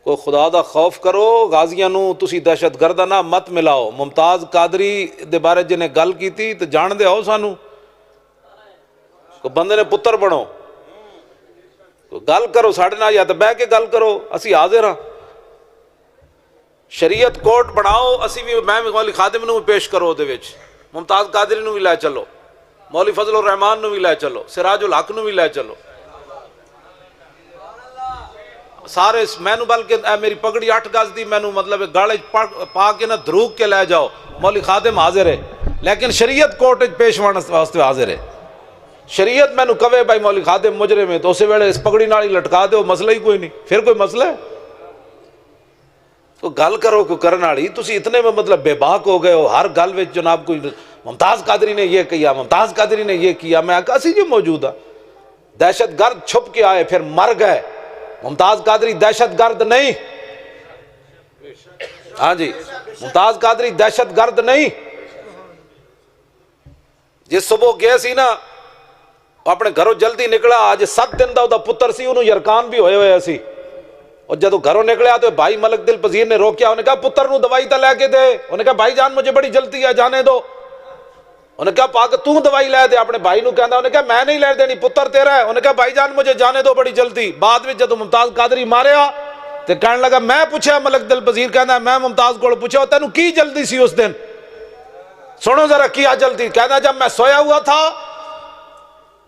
کوئی خدا دا خوف کرو، غازیاں نو تسی دہشت گرداں نہ مت ملاؤ۔ ممتاز قادری دے بارے جنہیں گل کیتی تے جان دے آؤ سانو، کوئی بندے نے پتر بنو، گل کرو ساڑھے نال، یا تو بہ کے گل کرو، اسی حاضر ہاں۔ شریعت کوٹ بناؤ، اسی بھی میں مولوی خادم نو بھی پیش کرو دے وچ، ممتاز قادری نو بھی لے چلو، مولوی فضل الرحمان نو بھی لے چلو، سراج الحق نو بھی لے چلو، سارے مینو، بلکہ میری پگڑی 8 گز دی مینو مطلب گالے پا کے نہ دھروک کے لے جاؤ، مولوی خادم حاضر ہے، لیکن شریعت کوٹ پیش ہونے واسطے حاضر ہے۔ شریعت مینو کہے بھائی مولوی خادم مجرم ہے تو اسی ویلے اس پگڑی نال ہی لٹکا دو، مسئلہ ہی کوئی نہیں، پھر کوئی مسئلہ ہے؟ تو گل کرو کوئی کرن والی، تسی اتنے میں مطلب بے باک ہو گئے ہو، ہر گل وچ جناب کوئی ممتاز قادری نے یہ کیا، ممتاز قادری نے یہ کیا۔ میں کہا اسی جو موجود ہے، دہشت گرد چھپ کے آئے پھر مر گئے، ممتاز قادری دہشت گرد نہیں، ہاں جی ممتاز قادری دہشت گرد نہیں۔ جس صبح گئے سی نا اپنے گھروں جلدی نکلا، آج 7 دن دا پتر سی، انہوں یرکان بھی ہوئے سی، اور جدو گھروں نکلیا تو بھائی ملک دل پذیر نے روکیا، انہیں کہا پتر نو دوائی تا لے کے دے، انہیں کہا بھائی جان مجھے بڑی جلدی ہے جانے دو، انہیں کہا پاک تو دوائی لے دے، اپنے بھائی نو کہندا، انہیں کہا میں نہیں لے دینی، پتر تیرا ہے، انہیں کہا بھائی جان مجھے جانے دو بڑی جلدی۔ بعد میں جدو ممتاز قادری ماریا تو کہنے لگا میں پوچھا ملک دل پذیر، کہندا میں ممتاز کو پوچھا تینوں کی جلدی سی اس دن؟ سنو ذرا کیا جلدی؟ کہنا جب میں سویا ہوا تھا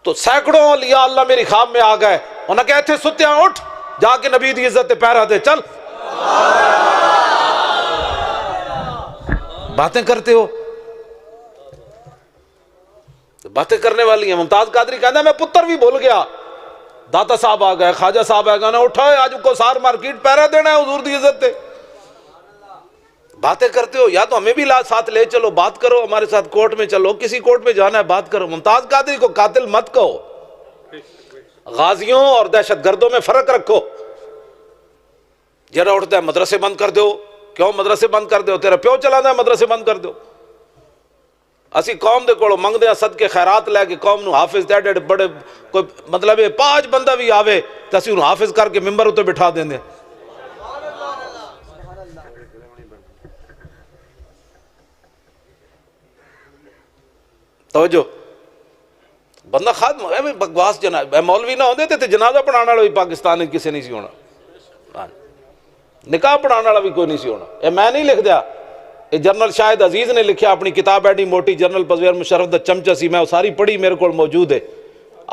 تو سینکڑوں اولیاء اللہ میری خواب میں آ گئے، انہوں نے کہا ایتھے ستیا اٹھ جا کے نبی دی عزت پہرا دے، چل باتیں کرتے ہو، باتیں کرنے والی ہیں۔ ممتاز قادری کہنا میں پتر بھی بھول گیا، داتا صاحب آ گئے، خواجہ صاحب آ گئے، اٹھائے آج کو سار مارکیٹ پہرا دینا ہے حضور دی عزت تے، باتیں کرتے ہو۔ یا تو ہمیں بھی ساتھ لے چلو، بات کرو، ہمارے ساتھ کورٹ میں چلو، کسی کورٹ میں جانا ہے بات کرو۔ ممتاز قادری کو قاتل مت کہو، غازیوں اور دہشت گردوں میں فرق رکھو۔ جرا اٹھتا ہے مدرسے بند کر دو، کیوں مدرسے بند کر دو؟ تیرا پیو چلا ہے مدرسے بند کر دو۔ اسی قوم دے کولوں منگدے ہیں صدقے خیرات لے کے، قوم نو حافظ دے بڑے کوئی مطلب 5 بندہ بھی آوے تو اسی انہوں حافظ کر کے ممبر اتنے بٹھا دیں دیں۔ توجہ، بندہ خادم ہے بکواس جناب، مولوی نہ ہوندے تے جنازہ پڑھانا والا بھی پاکستان میں کسی نہیں سی ہونا، نکاح پڑھانا والا بھی کوئی نہیں سی ہونا۔ یہ میں نہیں لکھ دیا، یہ جنرل شاہد عزیز نے لکھیا اپنی کتاب ایڈی موٹی، جنرل پرویز مشرف دا چمچا سی، میں وہ ساری پڑھی، میرے کو موجود ہے۔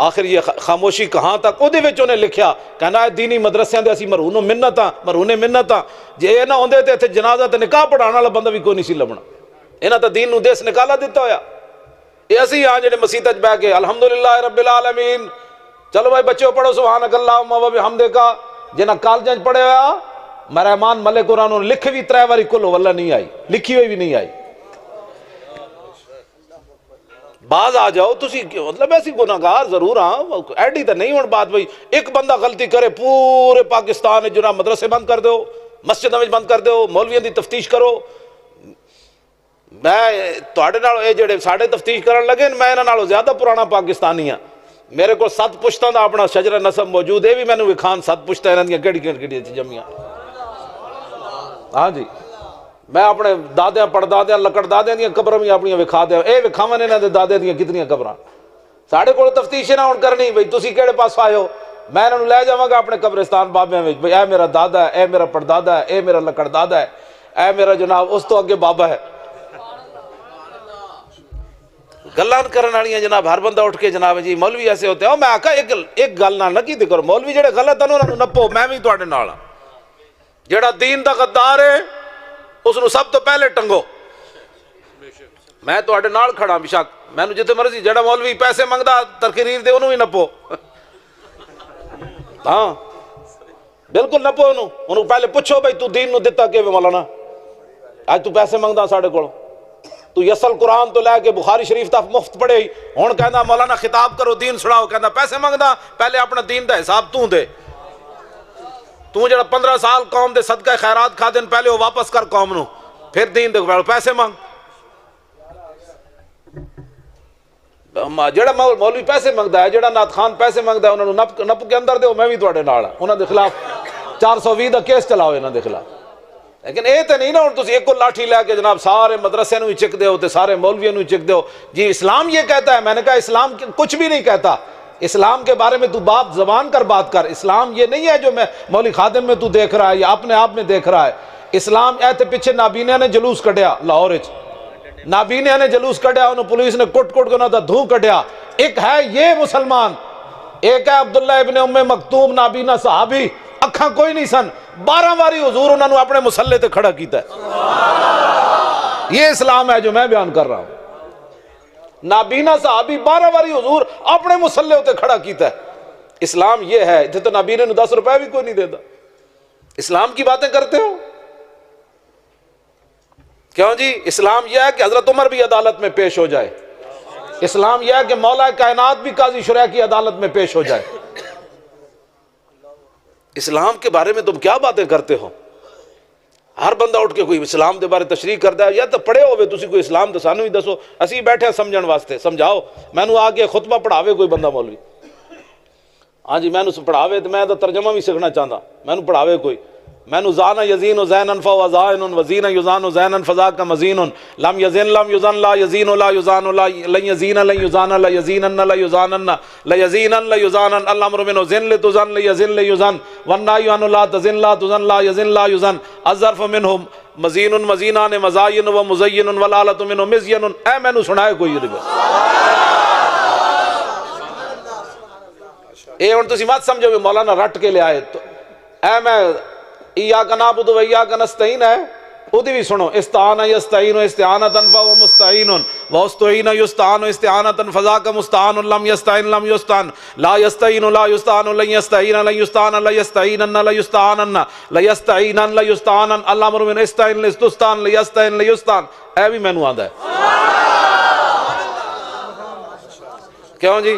آخر یہ خاموشی کہاں تک، وہ انہیں لکھیا کہنا ہے دینی مدرسیاں دے اسی مرہون منتاں جے یہ نہ ہوندے تے جنازہ تے نکاح پڑھانا والا بندہ بھی کوئی نہیں سی لبنا، انہاں تے دین نو دیس نکالا دیتا ہویا۔ یہ اسی ہاں جڑے مسیت وچ بیٹھ کے الحمدللہ رب العالمین، چلو بھائی بچوں پڑھو سبحانک اللہم و بحمدک، جنہاں کالجاں وچ پڑھے ہوا مہرمان ملک قرآن لکھ بھی 3 باری کل واللہ نہیں آئی، لکھی ہوئی بھی نہیں آئی۔ باز آ جاؤ تسی، مطلب ایسی گناہگار ضرور ہاں، ایڈی تو نہیں ہون بات بھائی ایک بندہ غلطی کرے پورے پاکستان جناب مدرسے بند کر دو، مسجد بند کر دو، مولویاں دی تفتیش کرو۔ میں تواڈے نال اے جڑے ساڈے تفتیش کرن لگے میں انہاں نالوں زیادہ پرانا پاکستانی ہاں، میرے کو 7 پشتاں دا اپنا شجرہ نسب موجود ہے، بھی مینوں وکھان 7 پشتاں انہاں دیاں کیڑی جمیاں، ہاں جی میں اپنے دادیاں پڑدادیاں لکڑ دادیاں دیاں قبراں بھی اپنیاں وکھا دیاں، اے وکھاون انہاں دے دادے دیاں کتنیاں قبراں۔ ساڈے کول تفتیش نہ ہون کرنی بھئی تسی کیڑے پاس آئے ہو، میں انہاں نوں لے جاواں گا اپنے قبرستان بابیاں وچ، بھئی اے میرا دادا ہے، اے میرا پڑدادا ہے، اے میرا لکڑ دادا ہے، اے میرا جناب اس تو اگے بابا ہے۔ گلاں کرن والیاں جناب ہر بندہ اٹھ کے جناب جی مولوی ایسے ہوتے ہیں، میں آکھا ایک گل نہ کیتے کرو، مولوی جڑے غلط ہیں انہاں نوں نپو، میں بھی تواڈے نال ہاں۔ جڑا دین دا غدار ہے اس نو سب تو پہلے ٹنگو، میں تواڈے نال کھڑا بے شک، مینوں جتھے مرضی جڑا مولوی پیسے منگدا تقریر دے انہوں بھی نپو، ہاں بالکل نپو انہوں پہلے پوچھو بھائی تو دین نو دتا کہ مولانا، آج تو پیسے منگدا ساڈے کول، تو یسل قرآن تو لے کے بخاری شریف تک مفت پڑھے، ہن کہندا مولانا خطاب کرو دین سناؤ، کہندا پیسے منگدا، پہلے اپنا دین دا حساب تو دے، تو جڑا 15 سال قوم دے صدقہ خیرات کھا دین پہلے وہ واپس کر قوم نو، پھر دین دے پیسے مانگ۔ جڑا مولوی پیسے منگدا ہے، جڑا نعت خان پیسے منگدا ہے، انہوں نپ کے اندر دے، میں بھی تواڈے نال ہاں، انہاں دے خلاف 420 دا کیس چلاؤ انہاں دے خلاف. لیکن یہ تو نہیں نا ہوں تسی ایک کو لاٹھی لے کے جناب سارے مدرسے نو ہی چک دے ہو تے سارے مولویوں نو ہی چک دے ہو. جی اسلام یہ کہتا ہے. میں نے کہا اسلام کچھ بھی نہیں کہتا. اسلام کے بارے میں تو باپ زبان کر بات کر. اسلام یہ نہیں ہے جو میں مولوی خادم میں تو دیکھ رہا ہے یا اپنے آپ میں دیکھ رہا ہے. اسلام ایتے پیچھے نابینہ نے جلوس کڈیا لاہور وچ, نابینہ نے جلوس کڈیا, انہوں پولیس نے کٹ کے انہوں دا دھوں کڈیا. ایک ہے یہ مسلمان, ایک ہے عبداللہ ابن ام مکتوم نابینا صحابی, اکھاں کوئی نہیں سن, 12 واری حضور انہوں نے اپنے مسلح تے کھڑا کیتا ہے. یہ اسلام ہے جو میں بیان کر رہا ہوں. نابینا صحابی 12 واری حضور اپنے مسلح تے کھڑا کیتا ہے. اسلام یہ ہے. اتنے تو نابینے نے 10 روپے بھی کوئی نہیں دیتا. اسلام کی باتیں کرتے ہو کیوں جی؟ اسلام یہ ہے کہ حضرت عمر بھی عدالت میں پیش ہو جائے. اسلام یہ ہے کہ مولا کائنات بھی قاضی شرح کی عدالت میں پیش ہو جائے. اسلام کے بارے میں تم کیا باتیں کرتے ہو؟ ہر بندہ اٹھ کے کوئی اسلام دے بارے تشریح کرتا ہے. یا تو پڑھے ہوئے تسی کوئی اسلام تو سانو ہی دسو, اسی بیٹھے ہیں سمجھن واسطے. سمجھاؤ. میں نو آگے خطبہ پڑھاوے کوئی بندہ مولوی, ہاں جی میں نو پڑھاوے تو میں تو ترجمہ بھی سیکھنا چاہتا. میں نو پڑھاوے کوئی, میں نو زانا یزین و زینن فو زائن وزین یزان و زینن فضا کا مزین لم یزین لم یزن لا یزین لا یزان لا لن یزین لن یزان لا یزینن لا یزانن لا یزینن لا یزانن الامر من زن لتزن لا یزن لا یزن والنهی عن لا تزن لا تزن لا یزن لا یزن الظرف منهم مزین مزینان مزاین و مزین والآلۃ منه مزین. اے میں نو سنائے کوئی اے ہن تسی مت سمجھو کہ مولانا رٹ کے لے آئے. تو اے میں ایاک نعبد و ایاک نستعین ہے, ادھی بھی سنو. استعان یستعین استعانۃ فهو مستعین واستعین یستعان استعانۃ فذاک مستعان لم یستعین لم یستعان لا یستعین لا یستعان لن یستعین لن یستعان لا یستعینن لا یستعانن لا یستعینن لا یستعانن الامر من استعین لستستعان لا یستعین لا یستعان. اے بھی مینوں آندا ہے کیوں جی؟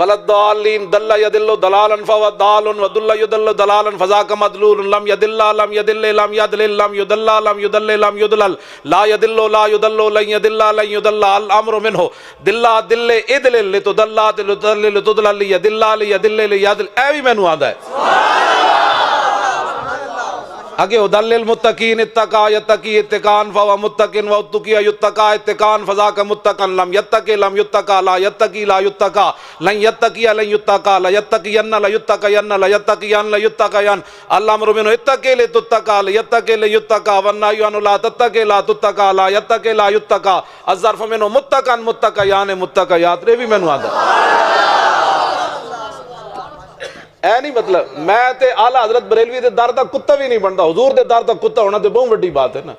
ولدالین دل یدل دلالا فهو ضال ودل یدل دلالا فذاک مضلول لم یدل لم یدل لم یدلل لم یدل لم یدل لم یدلل لا یدل لا یدل لن یدل لن یدل الامر منه دل دل ادلل لتدل لتدلل لتدلل یدل لیدل لیدل. اے بھی مینوں آندا ہے اگے ادل المتقین اتقا یتقی اتقان فهو متقن واتقی یتقا اتقان فذاک متقن لم یتقی لم یتقا لا یتقی لا یتقا لن یتقی لن یتقا لا یتقین لا یتقین لا یتقین لا یتقین الامر منه اتقی لتتقا یتقی لیتقا والنهی عن لا تتقی لا تتقا لا یتقی لا یتقا الظرف منه متقن متقیان متقیات. ری بھی مینوں آندا اے نہیں مطلب میں تے اعلیٰ حضرت بریلوی دے در دا کتا بھی نہیں بنتا. حضور دے در دا کتا ہونا تے بہت بڑی بات ہے نا.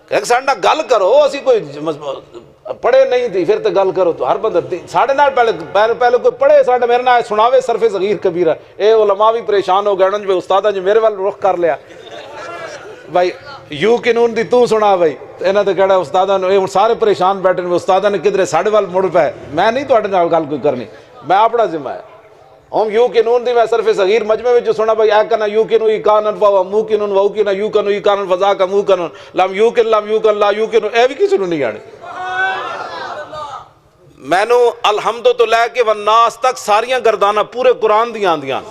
کہ ساڈے نال گل کرو, اسی کوئی پڑھے نہیں تھی پھر تے گل کرو. تو ہر بندہ ساڈے نال پہلے کوئی پڑھے ساڈے میرے نال سناوے صرف صغیر کبیرہ. اے علماء بھی پریشان ہو گئے جو استاداں جو میرے وال رخ کر لیا بھائی یو قانون دی تو سنا بھائی. انہاں تے کہڑا استاداں نے سارے پریشان بیٹھے نے, استاداں نے کدھر ساڈے وال مڑ پے. میں نہیں تواڈے نال گل کوئی کرنی, میں اپنا ذمہ ہے. ہم یو قانون دی میں صرف صغیر مجمع میں جو سنا بھائی اے کنا یو قانون ای قانون فوا مو قانون و کنا یو قانون ای قانون فضا کا مو قانون لم یو کن لم یو کن لا یو قانون. اے بھی کسی نو نہیں آنی. مینوں الحمد تو لے کے والناس تک ساریاں گرداناں پورے قرآن دیاں آندیاں.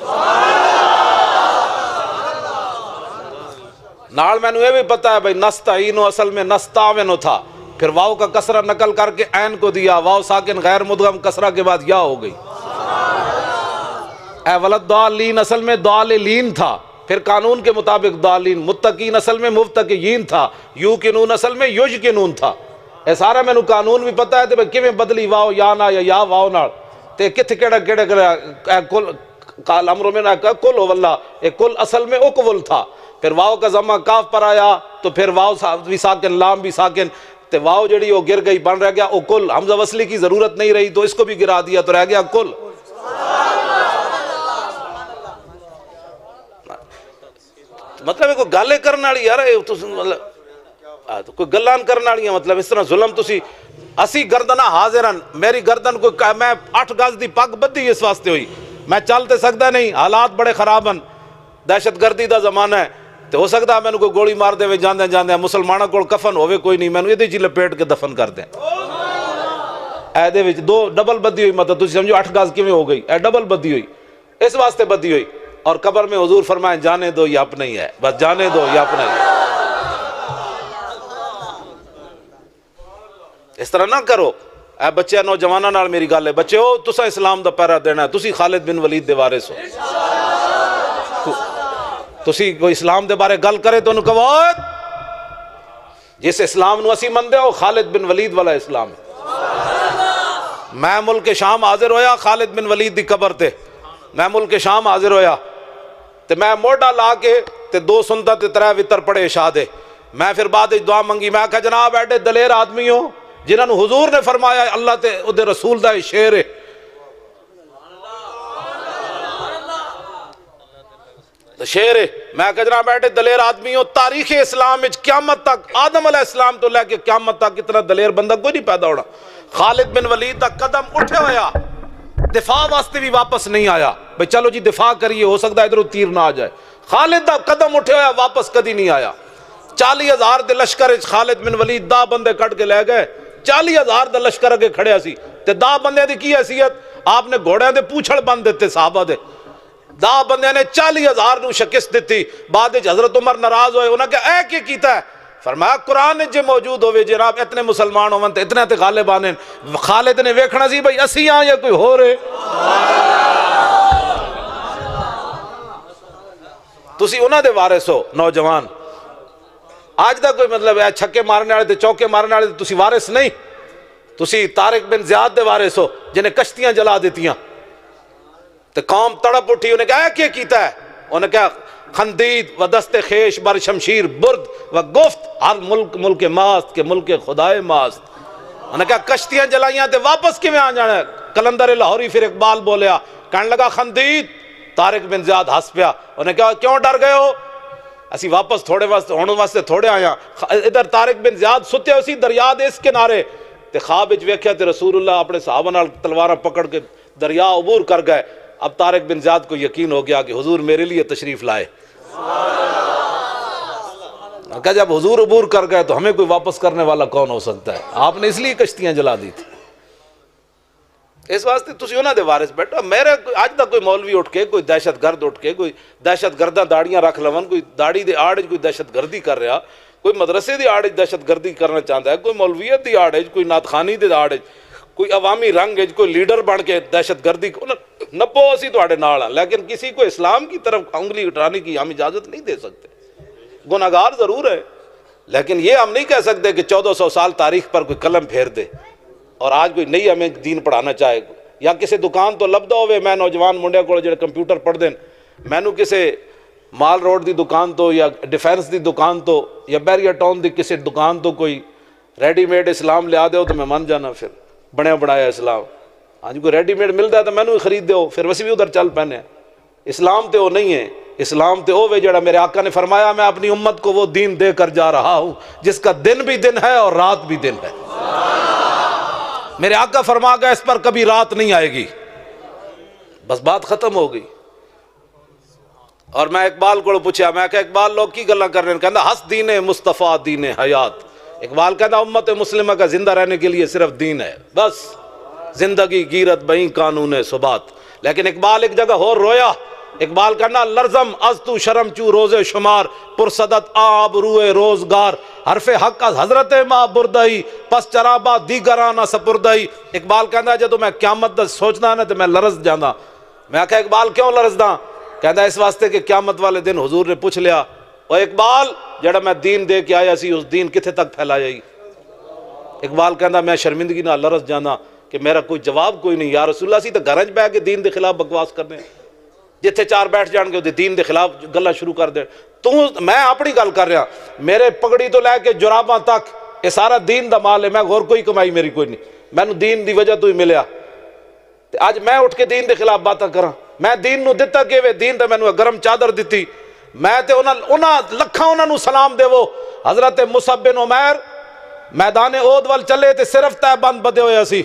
نال مینوں یہ بھی پتہ ہے بھائی نستعین اصل میں نستعین تھا, پھر واو کا کسرہ نقل کر کے عین کو دیا, واو ساکن غیر مدغم کسرہ کے بعد یا ہو گئی. اے ولدالین اصل میں داللین تھا, پھر قانون کے مطابق دالین. متقین اصل میں مفتقین تھا, یو قانون اصل میں یوج قانون تھا. اے سارا مینوں قانون بھی پتہ ہے تے بھئی کیویں بدلی واو یا نہ یا واو نال تے کتھے کیڑا اے کل قال امر میں کل واللہ. اے کل اصل میں اقول تھا, پھر واو کا ضمہ کاف پر آیا تو پھر واو بھی ساکن لام بھی ساکن, تے واو جڑی وہ گر گئی بن رہ گیا او کل. حمزہ وصلی کی ضرورت نہیں رہی تو اس کو بھی گرا دیا تو رہ گیا کل. مطلب کوئی گالے کرنے والی یار مطلب کوئی گلان کرنے والی مطلب اس طرح ظلم تسی اسی گردنہ حاضرن. میری گردن کو میں 8 گز دی پگ بدھی اس واسطے ہوئی, میں چل تے سکتا نہیں, حالات بڑے خراب ہیں, دہشت گردی دا زمانہ ہے. تو ہو سکتا ہے مینوں کوئی گولی مار دے جاندے جاندے مسلمانوں کول کفن ہوے کوئی نہیں, مینوں یہ لپیٹ کے دفن کر دیں. اے دے وچ 2 ڈبل بدھی ہوئی, مطلب تسی سمجھو 8 گز کیویں ہو گئی, اے ڈبل بدھی ہوئی اس واسطے بدھی ہوئی اور قبر میں حضور فرمائیں جانے دو یہ اپنا ہی ہے، بس جانے دو یہ اپنا ہی ہے۔ اس طرح نہ کرو۔ اے بچے نوجوانوں نال میری گل ہے، بچے ہو تساں اسلام دا پہرا دینا ہے، تسی خالد بن ولید دے وارث ہو۔ تسی کوئی اسلام دے بارے گل کرے تو انہوں کہو جس اسلام نو اسی مندے ہو خالد بن ولید والا اسلام ہے۔ میں ملک شام حاضر ہویا خالد بن ولید دی قبر تے، میں ملک شام حاضر ہویا تے میں موڈا لا کے تے 2 سنت تے 3 وتر پڑھے عشاء دے۔ میں پھر بعد دعا منگی، میں کہا جناب ایڈے دلیر آدمی ہو جنہاں نو حضور نے فرمایا اللہ تے دے رسول دا شعر ہے، شعر ہے، میں کہا جناب ایڈے دلیر آدمی ہو، تاریخ اسلام وچ قیامت تک آدم علیہ السلام تو لے کے قیامت تک اتنا دلیر بندہ کوئی نہیں پیدا ہونا۔ خالد بن ولید دا قدم اٹھے ہویا، دفاع واسطے بھی واپس نہیں آیا بھئی چلو جی دفاع کریے، ہو سکتا ہے ادھر تیر نہ آ جائے۔ خالد دا قدم اٹھے ہویا واپس کدی نہیں آیا۔ 40,000 دے لشکر خالد بن ولید 10 بندے کٹ کے لے گئے، 40,000 دے لشکر اگے کھڑے سی تے 10 بندے دی کی حیثیت؟ آپ نے گھوڑیاں دے پوچھڑ بند دیتے صحابہ دے، 10 بندے نے 40,000 نو شکست دیتی۔ بعد حضرت عمر ناراض ہوئے، انہاں کہ اے کی کیتا ہے؟ فرمایا قرآن جے موجود ہوئے جناب اتنے مسلمان ہون تے اتنے تے غالب آنے، خالد نے ویکھنا سی بھئی اسی ہاں یا کوئی ہو رہے۔ تسی انہاں دے وارث ہو نوجوان، آج دا کوئی مطلب ہے چھکے مارنے والے تے چوکے مارنے والے تسی وارث نہیں، تسی طارق بن زیاد دے وارث ہو جنہیں کشتیاں جلا دیتیاں تے قوم تڑپ اٹھی، انہیں کہا کیا کیتا ہے؟ انہیں کہا خندید و دست خیش بر شمشیر برد و گفت ہر ملک ماست کے ملک خدائے ماست۔ انہیں کہا کشتیاں جلائیاں تے واپس کی میں آ جانا ہے؟ کلندر لاہوری پھر اقبال بولیا، کہنے لگا خندید، طارق بن زیاد ہس پیا، انہیں کہا کیوں ڈر گئے ہو؟ اسی واپس تھوڑے واسطے تھوڑے آیا۔ ادھر طارق بن زیاد ستے اسی دریا دے اس کنارے تے خواب وچ ویکھیا تے رسول اللہ اپنے صحابہ نال تلواراں پکڑ کے دریا عبور کر گئے۔ اب طارق بن زیاد کو یقین ہو گیا کہ حضور میرے لیے تشریف لائے۔ کہا جب حضور عبور کر گئے تو ہمیں کوئی واپس کرنے والا کون ہو سکتا ہے؟ آپ نے اس لیے کشتیاں جلا دی تھی۔ اس واسطے تسی انہاں دے وارث بیٹھو۔ میرے اج دا کوئی مولوی اٹھ کے کوئی دہشت گرد اٹھ کے کوئی دہشت گرداں داڑیاں رکھ لون، کوئی داڑھی دے آڑ کوئی دہشت گردی کر رہا، کوئی مدرسے دی آڑ دہشت گردی کرنا چاہتا ہے، کوئی مولویت دی آڑ کوئی نعت خوانی دے آڑ کوئی عوامی رنگ کوئی لیڈر بن کے دہشت گردی نپو اسی تواڈے نال ہاں، لیکن کسی کو اسلام کی طرف انگلی اٹھانے کی ہم اجازت نہیں دے سکتے۔ گناہگار ضرور ہے لیکن یہ ہم نہیں کہہ سکتے کہ 1400 سال تاریخ پر کوئی قلم پھیر دے اور آج کوئی نئی ہمیں دین پڑھانا چاہے، یا کسی دکان تو لبدا ہوئے میں نوجوان منڈے کو جڑے کمپیوٹر پڑھ دین، مینوں کسی مال روڈ دی دکان تو یا ڈیفینس دی دکان تو یا بیریا ٹاؤن دی کسی دکان تو کوئی ریڈی میڈ اسلام لیا دو تو میں مان جانا، پھر بنیا بنایا اسلام۔ ہاں جی کوئی ریڈی میڈ ملتا ہے تو مینوں ہی خرید دو، پھر ویسے بھی ادھر چل پہنے۔ اسلام تے وہ نہیں ہے، اسلام تے وہ جڑا میرے آقا نے فرمایا میں اپنی امت کو وہ دین دے کر جا رہا ہوں جس کا دن بھی دن ہے اور رات بھی دن ہے۔ میرے آقا فرما گیا اس پر کبھی رات نہیں آئے گی، بس بات ختم ہو گئی۔ اور میں اقبال کو پوچھا، میں کہ اقبال لوگ کی گلاں کر رہے ہیں؟ کہندا ہس دین مصطفیٰ دین حیات۔ اقبال کہتا امت مسلمہ کا زندہ رہنے کے لیے صرف دین ہے، بس زندگی گیرت بہیں قانون ثبات۔ لیکن اقبال ایک جگہ اور رویا، اقبال کہنا لرزم از تو شرم چو روز شمار پرصدت آب روئے روزگار حرف حق از حضرت ماں بردائی پس چرابا دیگرانہ سپردائی۔ اقبال کہنا جدو میں قیامت دا سوچنا نا تو میں لرز جانا۔ میں کہا اقبال کیوں لرز دا؟ کہنا اس واسطے کہ قیامت والے دن حضور نے پوچھ لیا او اقبال جڑا میں دین دے کے آیا سی اس دین کتھے تک پھیلایا ہی؟ اقبال کہنا میں شرمندگی نہ لرز جانا کہ میرا کوئی جواب کوئی نہیں۔ یا رسول اللہ سی تو گھرج بہ کے دین دے خلاف بکواس کرنے، جتھے 4 بیٹھ جان گے دین دے خلاف گلا شروع کر دے۔ تو میں اپنی گل کر رہا، میرے پگڑی تو لے کے جراباں تک یہ سارا دین دا مال ہے، میں غور کوئی کمائی میری کوئی نہیں، مینوں دین دی وجہ تو ہی ملیا۔ اج میں اٹھ کے دین دے خلاف باتاں کراں؟ میں دین نو دتا کیویں؟ دین تے مینوں گرم چادر دتی، میں تے انہاں لکھاں انہاں نو سلام دیو۔ حضرت مصعب بن عمیر میدان احد ول چلے تے صرف تہ بند بدے ہویا سی۔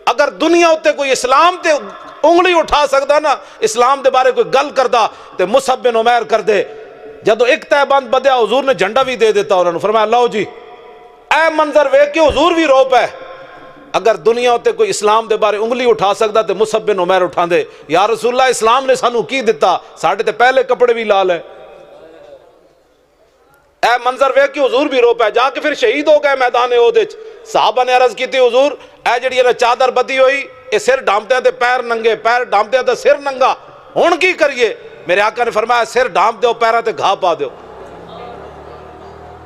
اگر دنیا اتے کوئی اسلام تے انگلی اٹھا سکتا نا، اسلام دے بارے کوئی گل کردا تے مصعب بن عمیر کر دے۔ جدو ایک تہ بند بدیا حضور نے جھنڈا بھی دے دیتا انہوں نے، فرمایا لو جی اے منظر ویکھ کے حضور بھی رو پے۔ اگر دنیا تے کوئی اسلام دے بارے انگلی اٹھا سکتا تے مصعب بن عمیر اٹھا دے. یا رسول اللہ اسلام نے سانو کی دیتا؟ ساڑھے تے پہلے کپڑے بھی لال ہے. اے منظر ویکھ کے حضور بھی رو پے. جا کے پھر شہید ہو گئے میدان احد وچ. صحابہ نے عرض کیتی حضور اے جڑی ہے چادر بدی ہوئی اے سر ڈھانپتے تے پیر ننگے, پیر ڈھانپتے تے سر ننگا, ہن کی کریے؟ میرے آقا نے فرمایا سر ڈھانپ دیو, پیراں تے گھا پا دیو.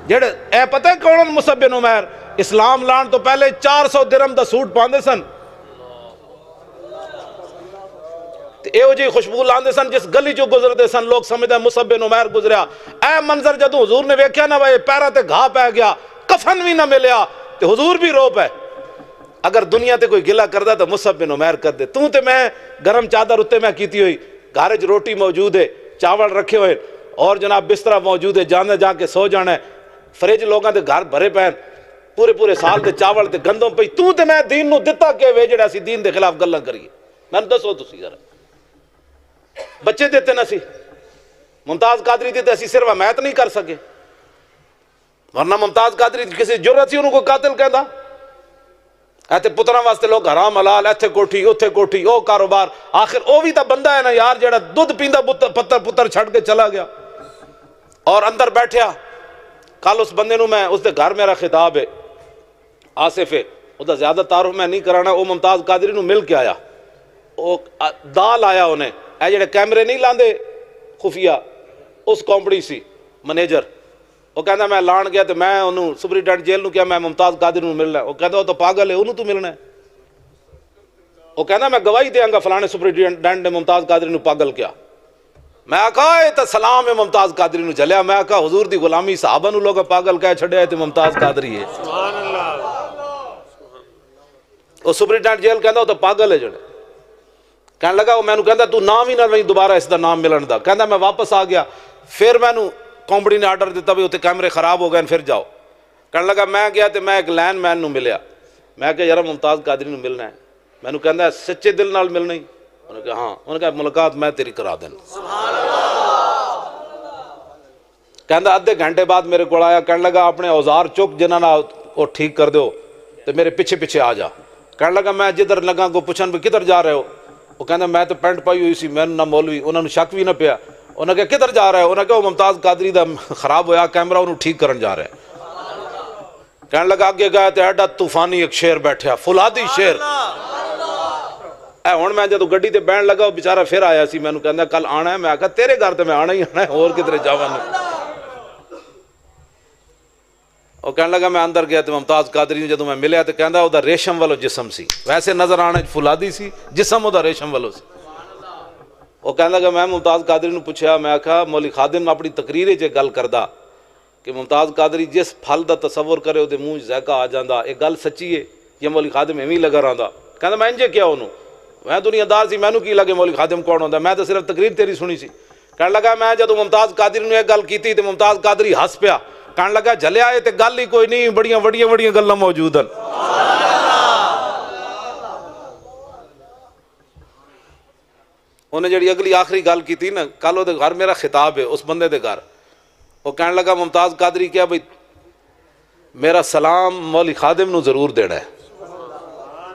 جڑے اے پتہ ہے کون مصعب بن عمیر؟ اسلام لان تو پہلے 400 درہم دا سوٹ پاندے سن, ایو جی خوشبو لاندے سن جس گلی چو گزرتے سن لوگ سمجھتے مصعب بن عمیر گزریا. اے منظر جدوں حضور نے ویکھیا نا بھائی پیراں تے گھا پہ گیا, کفن بھی نہ ملیا, تے حضور بھی رو پے. اگر دنیا تے کوئی گلا کردا تو مصعب بن عمیر کر دے. تو تے میں گرم چادر اتے میں کیتی ہوئی, گھر وچ روٹی موجود ہے, چاول رکھے ہوئے اور جناب بسترا موجود ہے, جانا جا کے سو جانا ہے. فریج لوگاں دے گھر بھرے پے, پورے پورے سال دے چاول تے گندم پئی. تو تے میں دین نو دتا کہ وے جڑا سی دین دے خلاف گلاں کریے؟ مینوں دسو تسی ذرا. بچے دیتے نہ سی, ممتاز قادری دیتے اسی صرف حمایت نہیں کر سکے, ورنہ ممتاز قادری کسی جرت سی انہوں کو قاتل کہندا. ایتھے پتراں واسطے لوگ حرام حلال, ایتھے کوٹھی اوتھے کوٹھی, او کاروبار. آخر او بھی تا بندہ ہے نا یار جڑا دودھ پیندا پتر پتر چھڑ کے چلا گیا اور اندر بیٹھیا. کل اس بندے نو میں اس دے گھر میرا خطاب ہے, آصف ہے, اس دا زیادہ تعارف میں نہیں کرانا. وہ ممتاز قادری نو مل کے آیا, وہ دال آیا انہیں, اے جڑے کیمرے نہیں لاندے خفیہ, اس کمپنی سی منیجر. وہ کہندا میں لان گیا تو میں انہوں سپرنٹینڈنٹ جیل نو کیا میں ممتاز قادری نو ملنا ہے. وہ کہندا وہ تو پاگل ہے, انہوں تو ملنا ہے. وہ کہندا میں گواہی دیاں گا فلانے سپرنٹینڈنٹ نے ممتاز قادری نو پاگل کیا. میں آکھا اے تے سلام ہے ممتاز قادری نو جلیا. میں آکھا حضور دی غلامی صحابہ نو لوگ پاگل کہہ چھڑیا ہے تے ممتاز قادری ہے. سبحان اللہ. وہ سپرنٹینڈنٹ جیل کہندا وہ تو پاگل ہے جڑے. کہنے لگا وہ میں نو کہندا تو نام ہی نہ وہیں دوبارہ اس دا نام ملن دا. کہندا میں واپس آ گیا, پھر میں نو کمپنی نے آرڈر دیتا بھی اتنے کیمرے خراب ہو گئے پھر جاؤ. کہنے لگا میں گیا تو میں ایک لین مین نو ملیا. میں کہا یار ممتاز قادری نو ملنا ہے. میں نو کہندا سچے دل نال ملنا ہی؟ انہوں نے کہا ہاں. انہوں نے کہا ملاقات میں تیری کرا دینا. کہندا ادھے گھنٹے بعد میرے کو آیا, کہنے لگا اپنے اوزار چک جنہاں نہ وہ ٹھیک کر دو تو میرے پیچھے پیچھے آ جا. کہنے لگا میں جدھر لگا کو پوچھن بھی کدھر جا رہے ہو؟ وہ کہندا میں تو پینٹ پائی ہوئی سی, میں نہ مولوی. انہوں نے شک بھی نہ پیا. انہوں نے کہا کدھر جا رہا ہے؟ انہوں نے کہا وہ ممتاز قادری دا خراب ہویا کیمرہ انہوں ٹھیک کرن جا رہا ہے. کہنے لگا آگے گیا تو ایڈا طوفانی ایک شیر بیٹھیا, فولادی شیر. اے ہن میں جدوں گڈی تے بہن لگا وہ بیچارہ پھر آیا سی. میں نے کہندا کل آنا ہے. میں آکھا تیرے گھر تے میں آنا ہی آنا ہے, اور کدھر جاواں نہیں. وہ کہنے لگا میں اندر گیا تو ممتاز قادری نے جدوں میں ملیا تو کہندا وہ دا ریشم والو جسم سی, ویسے نظر آنا فولادی سی, جسم وہ دا ریشم والو سی. وہ کہنے لگا میں ممتاز قادری نے پوچھا, میں آکھا مولی خادم اپنی تقریر وچ گل کردا کہ ممتاز قادری جس پھل دا تصور کرے وہ منہ ذائقہ آ جاندا, یہ گل سچی ہے یا مولی خادم ایویں لگا رہندا؟ کہندا میں انجے کیا انہوں, میں دنیا دار سی, مینوں کی لگے مولی خادم کون ہوندا, میں تو صرف تقریر تیری سنی سی. کہنے لگا میں جدوں ممتاز قادری نے یہ گل کیتی تو ممتاز قادری ہس پیا. کہنے لگا جلیا ہے تے گل ہی کوئی نہیں, بڑیاں وڈیاں وڈیاں گلاں موجود ہیں. انہیں جڑی اگلی آخری گل کی تھی نا, کل وہ گھر میرا خطاب ہے اس بندے دے گھر. وہ کہنے لگا ممتاز قادری کیا بھئی میرا سلام مولی خادم نو ضرور دینا ہے.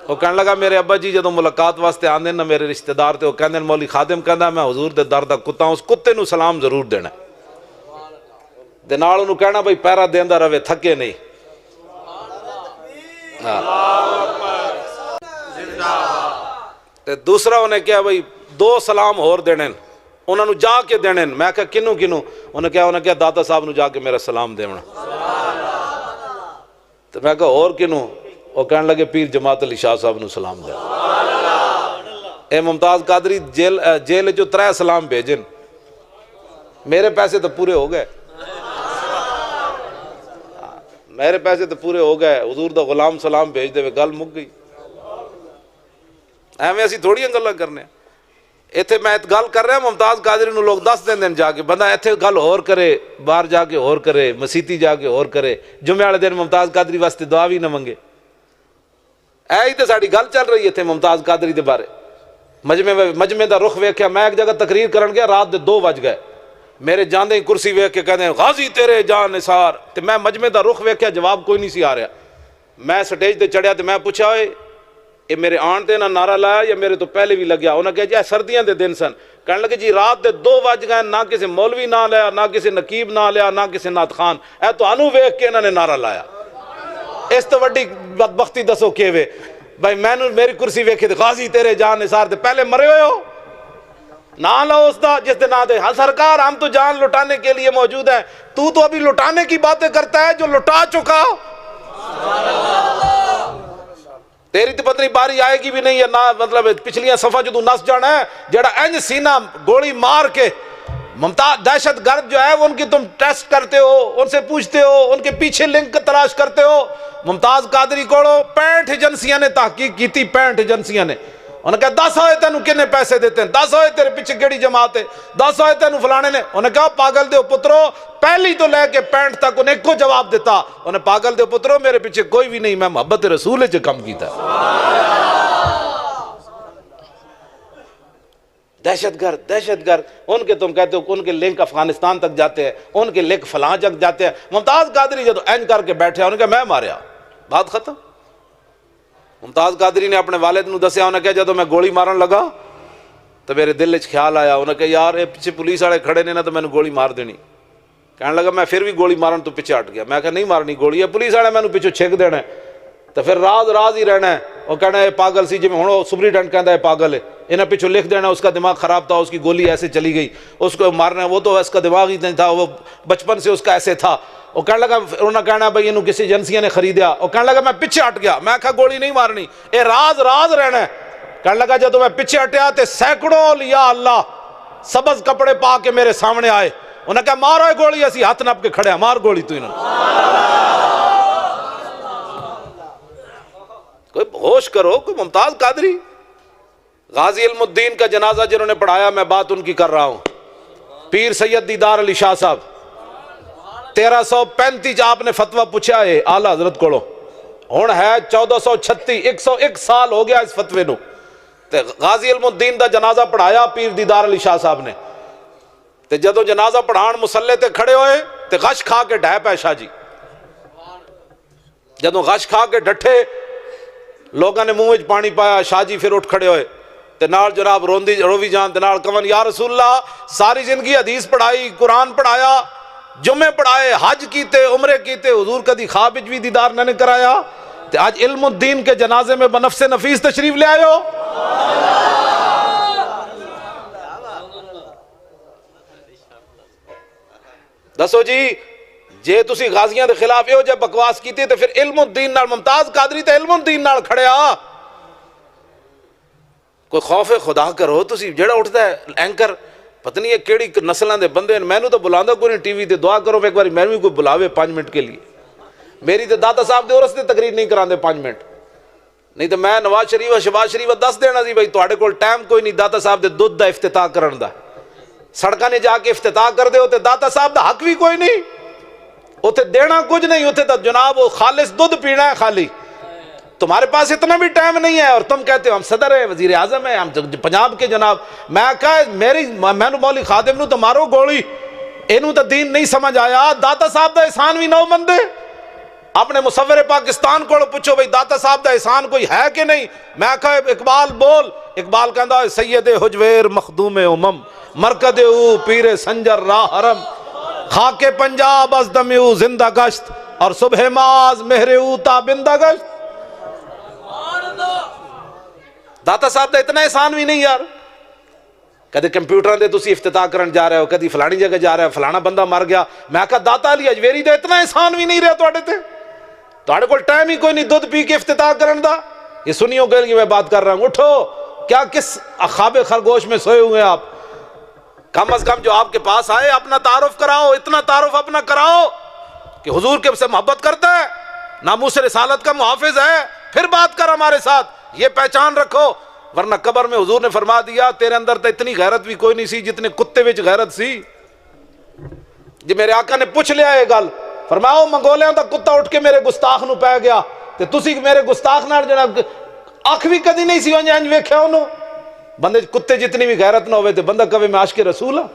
وہ کہنے لگا میرے ابا جی جدوں ملاقات واسطے آندے نا میرے رشتہ دار تے وہ کہندے مولی خادم کہندا میں حضور دے در دا کتا ہوں, اس کتے نو سلام ضرور دینا ہے. دے نال انہوں کہنا بھئی پیرا دیندا رہے تھکے نہیں. تے دوسرا انہیں کیا بھئی 2 سلام اور دینے, انہوں نے جا کے دینے. میں کہا کنوں کنوں؟ انہیں کہا داتا صاحب نو جا کے میرا سلام دینا. تو میں کہا اور کنوں؟ وہ کہنے لگے پیر جماعت علی شاہ صاحب نو سلام دینا. اے ممتاز قادری جیل جو 3 سلام بھیجن, میرے پیسے تو پورے ہو گئے, میرے پیسے تو پورے ہو گئے. حضور دا غلام سلام بھیج دے گل مک گئی. ایویں اسی تھوڑیاں گلاں کرنے. ایتھے میں گل کر رہا ممتاز قادری نو لوگ دس دین جا کے, بندہ ایتھے گل اور کرے, باہر جا کے اور کرے, مسیتی جا کے اور کرے, جمعے والے دن ممتاز قادری واسطے دعا بھی نہ منگے. اے ہی تے ساڈی گل چل رہی ہے ایتھے ممتاز قادری دے بارے. مجمع دا رخ ویکھیا, میں ایک جگہ تقریر کرن گیا, رات دے 2 بج گئے. میرے جاندے ہی کرسی ویکھ کے کہندے غازی تیرے جان نثار. تے میں مجمع دا رخ ویکھیا, جواب کوئی نہیں سی آ رہا. میں سٹیج تے چڑھیا تو میں پوچھا ہوئے یہ میرے آن تے نہ نعرہ لایا یا میرے تو پہلے بھی لگیا؟ انہوں نے کہا جی سردیاں دے دن سن، کہنے لگے جی رات دے 2 بج گئے، نہ کسی مولوی نہ لیا، نہ کسی نقیب نہ لیا، نہ کسی نعت خان، اے تو انو ویکھ کے انہوں نے نعرہ لایا۔ اس تو وڈی بدبختی دسو کیوے بھائی، میں میری کرسی ویکھے تے غازی تیرے جان نثار تے پہلے مرے ہوئے ہو، نہ لو اس دا جس دے نہ دے۔ ہاں سرکار ہم تو جان لٹانے کے لیے موجود ہیں، تو ابھی لٹانے کی باتیں کرتا ہے جو لٹا چکا۔ تیری تو پتہ نہیں باری آئے گی بھی نہیں ہے، نہ مطلب پچھلیاں صفحہ جو تو نس جانا ہے، جڑا انج سینہ گولی مار کے ممتاز دہشت گرد جو ہے وہ ان کی تم ٹیسٹ کرتے ہو، ان سے پوچھتے ہو، ان کے پیچھے لنک تلاش کرتے ہو۔ ممتاز قادری کوڑو 65 ایجنسیاں نے تحقیق کی تھی، 65 ایجنسیاں نے، انہوں نے کہا 10 ہوئے تینوں کنے پیسے دیتے ہیں، 10 ہوئے تیرے پیچھے کیڑی جماعت ہے، 10 ہوئے تینوں فلانے نے۔ انہوں نے کہا پاگل دیو پترو، پہلی تو لے کے 65 تک انہیں کو جواب دیتا، انہوں نے پاگل دیو پترو میرے پیچھے کوئی بھی نہیں، میں محبت رسول سے کم کیتا ہے۔ دہشت گرد ان کے تم کہتے ہو ان کے لنک افغانستان تک جاتے ہیں، ان کے لنک فلاں تک جاتے ہیں۔ ممتاز قادری جب اینج کر کے بیٹھے انہوں نے کہا میں ماریا، بات ختم۔ ممتاز قادری نے اپنے والد نو دسیا، انہوں نے کہا جب میں گولی مارن لگا تو میرے دل وچ خیال آیا، انہوں نے کہا یار یہ پیچھے پولیس والے کھڑے نے نا تو میں نے گولی مار دینی۔ کہنے لگا میں پھر بھی گولی مارن تو پیچھے ہٹ گیا، میں کہا نہیں مارنی گولی ہے، پولیس والے میں نے پیچھے چھک دینا ہے تو پھر راز ہی رہنا ہے۔ وہ کہنا ہے پاگل سی، جی میں ہوں سپریڈنٹ کہتا ہے پاگل ہے، انہیں پیچھے لکھ دینا اس کا دماغ خراب تھا، اس کی گولی ایسے چلی گئی، اس کو مارنا ہے، وہ تو اس کا دماغ ہی نہیں تھا، وہ بچپن سے اس کا ایسے تھا۔ وہ کہنے لگا انہوں نے کہنا بھائی انہوں کسی ایجنسیاں نے خریدیا، وہ کہنے لگا میں پیچھے ہٹ گیا، میں کہا گولی نہیں مارنی، اے راز رہنا ہے۔ کہنے لگا جب میں پیچھے ہٹیا تو سینکڑوں اولیاء اللہ سبز کپڑے پا کے میرے سامنے آئے، انہوں نے کہا مارو اے گولی، اسی ہاتھ نپ کے کھڑے ہیں، مار گولی تو انہوں کوئی ہوش کرو، کوئی ممتاز قادری غازی علم الدین کا جنازہ جنہوں نے پڑھایا، میں بات ان کی کر رہا ہوں، پیر سید دیدار علی شاہ صاحب، 1335 آپ نے فتویٰ پوچھا ہے اعلیٰ حضرت کوڑو، ہون ہے 1436، 101 سال ہو گیا اس فتوے نو، غازی علم الدین دا جنازہ پڑھایا پیر دیدار علی شاہ صاحب نے، تے جدو جنازہ پڑھان مسلے تے کھڑے ہوئے تے غش کھا کے ڈھے پے شاہ جی، جدو غش کھا کے ڈٹھے لوگاں نے منہ وچ پانی پایا، شاہ جی پھر اٹھ کھڑے ہوئے تے نال جناب روی جان تے نال کون یا رسول اللہ، ساری زندگی حدیث پڑھائی، قرآن پڑھایا، جمعے پڑھائے، حج کیتے، عمرے کیتے، حضور کدی خواب وچ بھی دیدار نہ کرایا، تے آج علم الدین کے جنازے میں بنفس نفیس تشریف لے آئے ہو۔ دسو جی جے تسی غازیاں دے خلاف یہ جب بکواس کیتی تے پھر علم الدین نال ممتاز قادری تے علم الدین نال کھڑیا، کوئی خوف خدا کرو تسی۔ جڑا اٹھتا ہے اینکر پتہ نہیں ہے کیڑی نسلاں دے بندے، میں نو تو بلاندا کوئی نہیں ٹی وی تے، دعا کرو ایک باری میں بھی کوئی بلاوے 5 منٹ کے لیے، میری تے داتا صاحب دے عرس تے تقریر نہیں کراندے 5 منٹ، نہیں تو میں نواز شریف شہباز شریف دس دینا سی بھائی تواڈے کول ٹائم کوئی نہیں داتا صاحب دے دودھ دا افتتاح کرن دا، سڑکاں نے جا کے افتتاح کر دے ہوتے داتا صاحب دا حق بھی کوئی نہیں، اتنے دینا کچھ نہیں، اتنے تو جناب وہ خالص دودھ پینا ہے خالی، تمہارے پاس اتنا بھی ٹائم نہیں ہے، اور تم کہتے ہو ہم صدر ہیں، وزیر اعظم ہیں، ہم پنجاب کے جناب۔ میں کہا میں مولوی خادم نو تو مارو گولی، اینو تو دین نہیں سمجھ آیا، داتا صاحب دا احسان بھی نو مندے، اپنے مصور پاکستان کو پوچھو بھئی داتا صاحب دا احسان کوئی ہے کہ نہیں؟ میں کہا اقبال بول، اقبال کہندا سید حجویر مخدوم امم، مرکد او پیر سنجر راہ حرم، خاک پنجاب از دم او زندہ گشت، اور صبح ماز مہر او تابندہ گشت۔ داتا صاحب دا اتنا احسان بھی نہیں یار، کدی کمپیوٹر دے تسی افتتاح کرن جا رہے ہو، کدی فلانی جگہ جا رہے ہو، فلانا بندہ مر گیا، میں کہا داتا علی اجویری دا اتنا احسان بھی نہیں رہا تواڈے تے، تواڈے کول ٹائم ہی کوئی نہیں دودھ پی کے افتتاح کرن دا۔ یہ سنیوں کے لیے میں بات کر رہا ہوں، اٹھو، کیا کس خواب خرگوش میں سوئے ہوئے آپ؟ کم از کم جو آپ کے پاس آئے اپنا تعارف کراؤ، اتنا تعارف اپنا کراؤ کہ حضور کے سے محبت کرتا ہے، ناموس رسالت کا محافظ ہے، پھر بات کر ہمارے ساتھ، یہ پہچان رکھو، ورنہ قبر میں حضور نے فرما دیا تیرے اندر تو اتنی غیرت بھی کوئی نہیں سی جتنے کتے وچ غیرت سی۔ جی میرے آقا نے پوچھ لیا یہ گل، فرمایا منگولیاں دا کتا اٹھ کے میرے گستاخ نو پہ گیا تے تسی میرے گستاخ نال جناب اکھ بھی کدی نہیں سی انج ویکھیا انہوں، بندے کتے جتنی بھی غیرت نہ ہوئے تے بندہ کہے میں عاشق رسول ہاں۔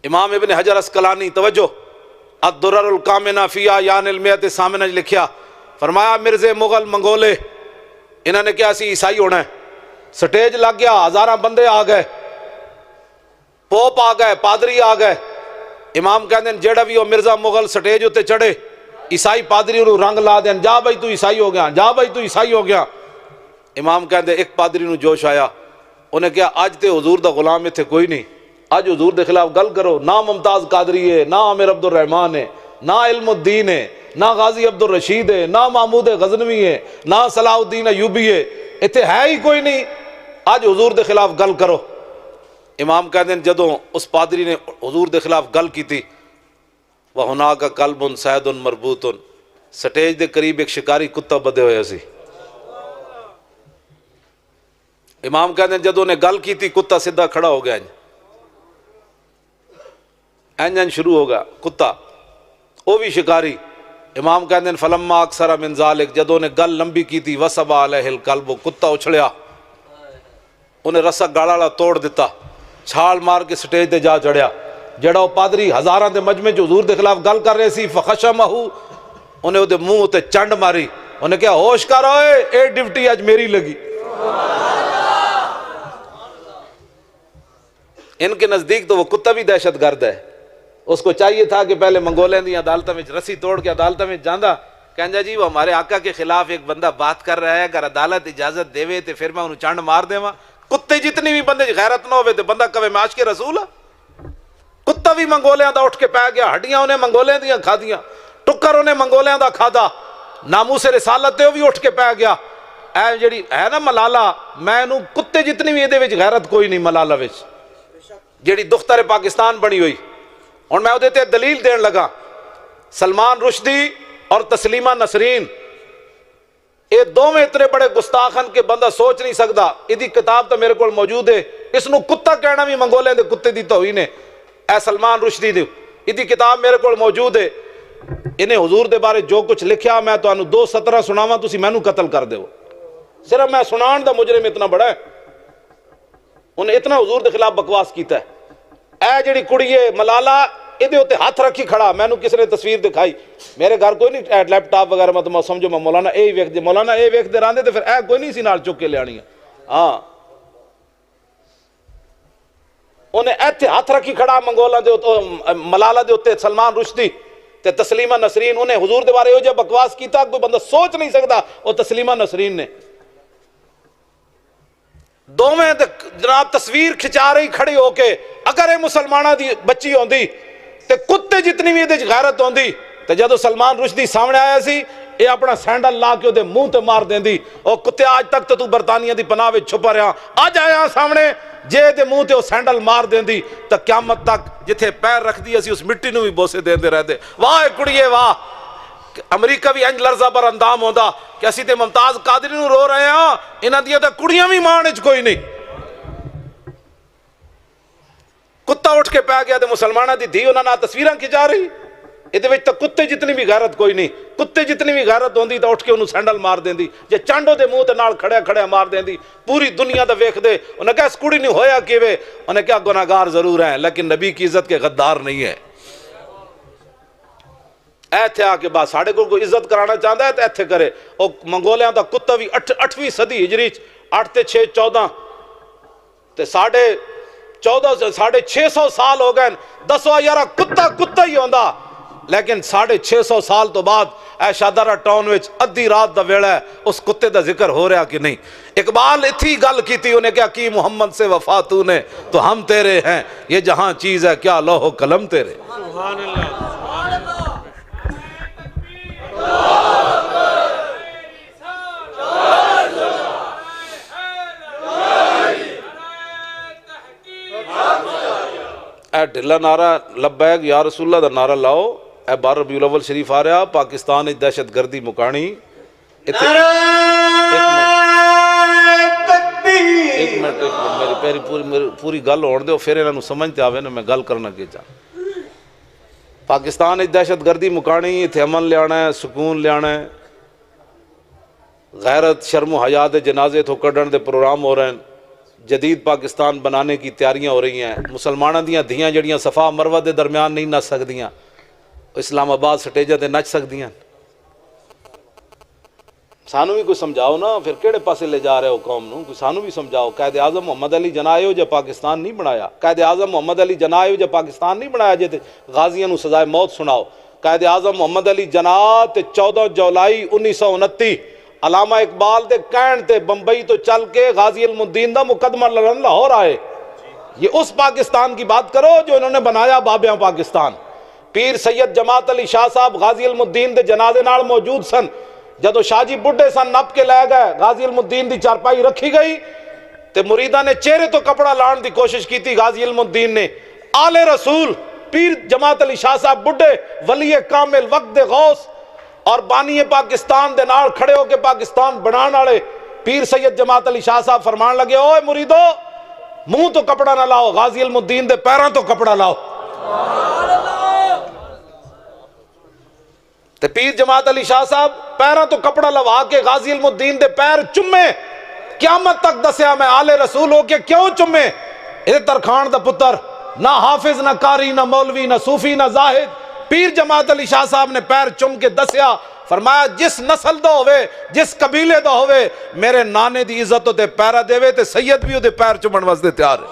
امام ابن حجر اسقلانی توجہ، الدرر الکامنہ فی اعیان المئۃ ثامنہ لکھیا، فرمایا مرزے مغل منگولے انہوں نے کیا سی عیسائی ہونا ہے، سٹیج لگ گیا، ہزاراں بندے آ گئے، پوپ آ گئے، پادری آ گئے، امام کہتے ہیں جیڑا بھی ہو مرزا مغل سٹیج ہوتے چڑھے، عیسائی پادری انہوں رنگ لا دیں، جا بھائی تو عیسائی ہو گیا، جا بھائی تو عیسائی ہو گیا۔ امام کہتے ہیں ایک پادری نو جوش آیا، انہیں کہا اج تے حضور دا غلام تھے کوئی نہیں، اج حضور دے خلاف گل کرو، نہ ممتاز قادری ہے، نہ عامر عبد الرحمن ہے، نہ علم الدین ہے، نہ غازی عبد الرشید ہے، نہ محمود غزنوی ہے، نہ صلاح الدین ایوبی ہے، اتنے ہے ہی کوئی نہیں، اج حضور دے خلاف گل کرو۔ امام کہتے ہیں جدوں اس پادری نے حضور دے خلاف گل کی تھی، وَهُنَاكَ كَلْبٌ صَيْدٌ مَرْبُوطٌ، سٹیج دے قریب ایک شکاری کتا بدے ہوئے سی۔ امام کہتے ہیں جدوں نے گل کی تھی کتا سیدھا کھڑا ہو گیا، انجن شروع ہو گیا، کتا وہ بھی شکاری۔ امام کہتے ہیں فلما اکثر من ذالک، جدوں نے گل لمبی کی تھی وصب علیہ الکلب، کتا اچھڑیا، انہیں رسا گاڑا والا توڑ دیتا، چھال مار کے سٹیج تے جا چڑھیا، جڑا وہ پادری ہزاراں دے مجمع جو حضور دے خلاف گل کر رہے سی، فخشمہ، انہیں وہ دے منہ تے چنڈ ماری، انہیں کہا ہوش کر ہوئے، اے ڈیوٹی اج میری لگی۔ ان کے نزدیک تو وہ کتا بھی دہشت گرد ہے، اس کو چاہیے تھا کہ پہلے منگولین دی عدالتوں میں رسی توڑ کے عدالتوں میں جاندہ، کہنجا جی وہ ہمارے آقا کے خلاف ایک بندہ بات کر رہا ہے، اگر عدالت اجازت دے وے تے پھر میں انہوں چانڈ مار دے ماں۔ کتے جتنی بھی بندے غیرت نہ ہوئے تے بندہ کبھی میں عاشق رسول ہے۔ کتا بھی منگولیاں دا اٹھ کے پہ گیا، ہڈیاں انہیں منگولیاں دیاں کھا دیاں، ٹکر انہیں منگولیاں دا کھا دا، ناموس رسالت دے بھی اٹھ کے پہ گیا۔ اے جڑی ہے نا ملالہ، میں انہوں کتے جتنی بھی یہ دے غیرت کوئی نہیں ملالہ وچ، جڑی دختر پاکستان بنی ہوئی۔ اور میں ادھے تے دلیل دین لگا، سلمان رشدی اور تسلیمہ نسرین یہ دو میں اتنے بڑے گستاخن کے بندہ سوچ نہیں سکتا۔ ادھی کتاب تو میرے کو موجود ہے، اس نو کتا کہنا بھی منگولے دے کتے دی توہین ہے۔ اے سلمان رشدی دی ادھی کتاب میرے کو موجود ہے، انہیں حضور دے بارے جو کچھ لکھیا میں تو انہوں 2 سطرہ سناواں تسی میں نو قتل کر دے ہو، صرف میں سنان دا مجرم اتنا بڑا ہے، انہیں اتنا حضور دے خلاف بکواس کیتا ہے۔ اے جڑی کڑی ہے ملالہ، ادھے ہوتے ہاتھ رکھی کھڑا، میں نو کس نے تصویر دکھائی، میرے گھر کوئی نہیں لیپ ٹاپ وغیرہ میں تو میں سمجھو میں مولانا اے ویکھ دے، مولانا اے ویکھ دے راندے تے پھر اے کوئی نہیں سی نال چک کے لے آنی ہے۔ ہاں انہیں ایتھے ہاتھ رکھی کھڑا منگولا دے ملالہ دے ہوتے سلمان رشدی تے تسلیمہ نسرین، انہیں حضور دے بارے ہو جا بکواس کیتا کوئی بندہ سوچ نہیں سکتا۔ وہ تسلیمہ نسرین نے دو میں جناب تصویر کھچا رہی کھڑی ہو کے، اگر یہ مسلمانہ دی بچی ہوندی تے کتے جتنی بھی یہ غیرت ہوندی تے جدو سلمان رشدی سامنے آیا سی یہ اپنا سینڈل لا کے منہ تے مار دیندی، او کتے آج تک تو برطانیہ دی پناہ وچ چھپا رہا، آج آیا سامنے جے دے منہ تے وہ سینڈل مار دیندی تو قیامت تک جتھے پیر رکھ دی اسی اس مٹی نو بھی بوسے دیندے رہتے۔ واہ کڑیے واہ، امریکہ بھی انج لرزہ بر اندام ہوندا کہ اسی تے ممتاز قادری نو رو رہے ہیں، انہاں دیاں تے کڑیاں بھی مان وچ کوئی نہیں۔ کتا اٹھ کے پہ گیا تے مسلمانہ دی دھی انہاں نال تصویراں کھچا رہی، ادھے وچ تے کتے جتنی بھی غیرت کوئی نہیں، کتے جتنی بھی غیرت ہوندی تے اٹھ کے انہوں سینڈل مار دیندی، جے چانڈو دے منہ تے نال کھڑیا کھڑیا مار دیندی، پوری دنیا دا ویکھ دے۔ انہاں کہا اس کڑی نہیں ہویا کیویں، انہاں کہا گناہگار ضرور ہیں لیکن نبی کی عزت کے غدار نہیں ہے۔ ایتھے آ کے بعد ساڑھے کو عزت کرانا چاہتا ہے تو ایتھے کرے۔ اور منگولیاں دا کتا بھی 8ویں صدی ہجری 8 تے 6 14 تے 650 سال ہو گئے، دسو یارا کتا کتا ہی ہوندا، لیکن 650 سال تو بعد اے شادرہ ٹاؤن وچ ادھی رات دا ویلا ہے اس کتے دا ذکر ہو رہا کہ نہیں۔ اقبال اتھی گل کی تھی، انہیں کیا کی محمد سے وفا تو نے تو ہم تیرے ہیں، یہ جہاں چیز ہے کیا لوح و قلم تیرے۔ سبحان اللہ۔ اے ڈھلا نعرہ لبیک یا رسول اللہ دا نعرہ لاؤ، اے 12 ربیع الاول شریف آ رہا، پاکستان دہشت گردی مکانی۔ ایک منٹ میری پوری گل ہونے دو پھر انہوں سمجھتے آوے نا میں گل کرنا کی چاہ۔ پاکستان دہشت گردی مکانی، اتھے امن لیانا ہے، سکون لیانا ہے، غیرت شرم و حیا دے جنازے تو کڈن دے پروگرام ہو رہے ہیں، جدید پاکستان بنانے کی تیاریاں ہو رہی ہیں، مسلمانوں دیاں دھیاں جڑیاں صفا مروہ دے درمیان نہیں نس سکدیاں، اسلام آباد سٹیجاں تے نچ سکدیاں؟ سانو بھی کوئی سمجھاؤ نا، پھر کیڑے پاسے لے جا رہے ہو قوم نو؟ کوئی سانو بھی سمجھاؤ۔ قائد اعظم محمد علی جناح ہو جا پاکستان نہیں بنایا، قائد اعظم محمد علی جناح ہو جا پاکستان نہیں بنایا جے تے غازیاں نو سزائے موت سناؤ۔ قائد اعظم محمد علی جناح تے 14 جولائی 1929 علامہ اقبال دے کہن تے بمبئی تو چل کے غازی علم الدین دا مقدمہ لڑن لاہور آئے۔ یہ اس پاکستان کی بات کرو جو انہوں نے بنایا بابیاں پاکستان۔ پیر سید جماعت علی شاہ صاحب غازی علم الدین دے جنازے نال موجود سن، جدو شاہ جی بڈھے سن نپ کے لے گئے، غازی علم الدین دی چارپائی رکھی گئی تے مریداں نے چہرے تو کپڑا لان دی کوشش کی تھی، غازی علم الدین نے آل رسول پیر جماعت علی شاہ صاحب بڈھے ولی کامل وقت غوث اور بانی پاکستان دے نال کھڑے ہو کے پاکستان بنان والے پیر سید جماعت علی شاہ صاحب فرمان لگے، اوے مریدو منہ تو کپڑا نہ لاؤ، غازی علم الدین دے پیراں تو کپڑا لاؤ۔ تے پیر جماعت علی شاہ صاحب پیراں تو کپڑا لوا کے غازی علم الدین دے پیر چمے، قیامت تک دسیا میں آل رسول ہو کے کیوں چمے؟ اے ترخان دا پتر نہ حافظ نہ قاری نہ مولوی نہ صوفی نہ زاہد، پیر جماعت علی شاہ صاحب نے پیر چم کے دسیا، فرمایا جس نسل دا ہوئے جس قبیلے دا ہوئے میرے نانے دی عزت تے پیرا دے تے سید بھی دے پیر چمن واسطے تیار ہے۔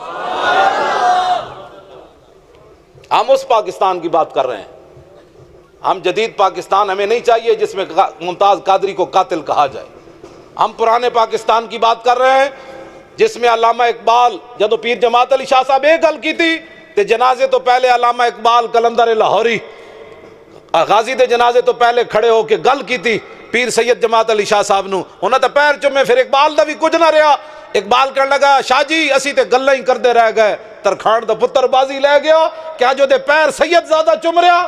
ہم اس پاکستان کی بات کر رہے ہیں، ہم جدید پاکستان ہمیں نہیں چاہیے جس میں ممتاز قادری کو قاتل کہا جائے۔ ہم پرانے پاکستان کی بات کر رہے ہیں جس میں علامہ اقبال جدو پیر جماعت علی شاہ صاحب ایک گل کی تھی تے جنازے تو پہلے علامہ اقبال کلندر لاہوری غازی دے جنازے تو پہلے کھڑے ہو کے گل کی تھی پیر سید جماعت علی شاہ صاحب نو، انہاں تے پیر چومے، پھر اقبال دا بھی کچھ نہ رہا۔ اقبال کہنے لگا شاہ جی اسی تے گلاں ہی کردے رہ گئے، ترخان دا پتر بازی لے گیا، کیا جو دے پیر سید زیادہ چم رہا؟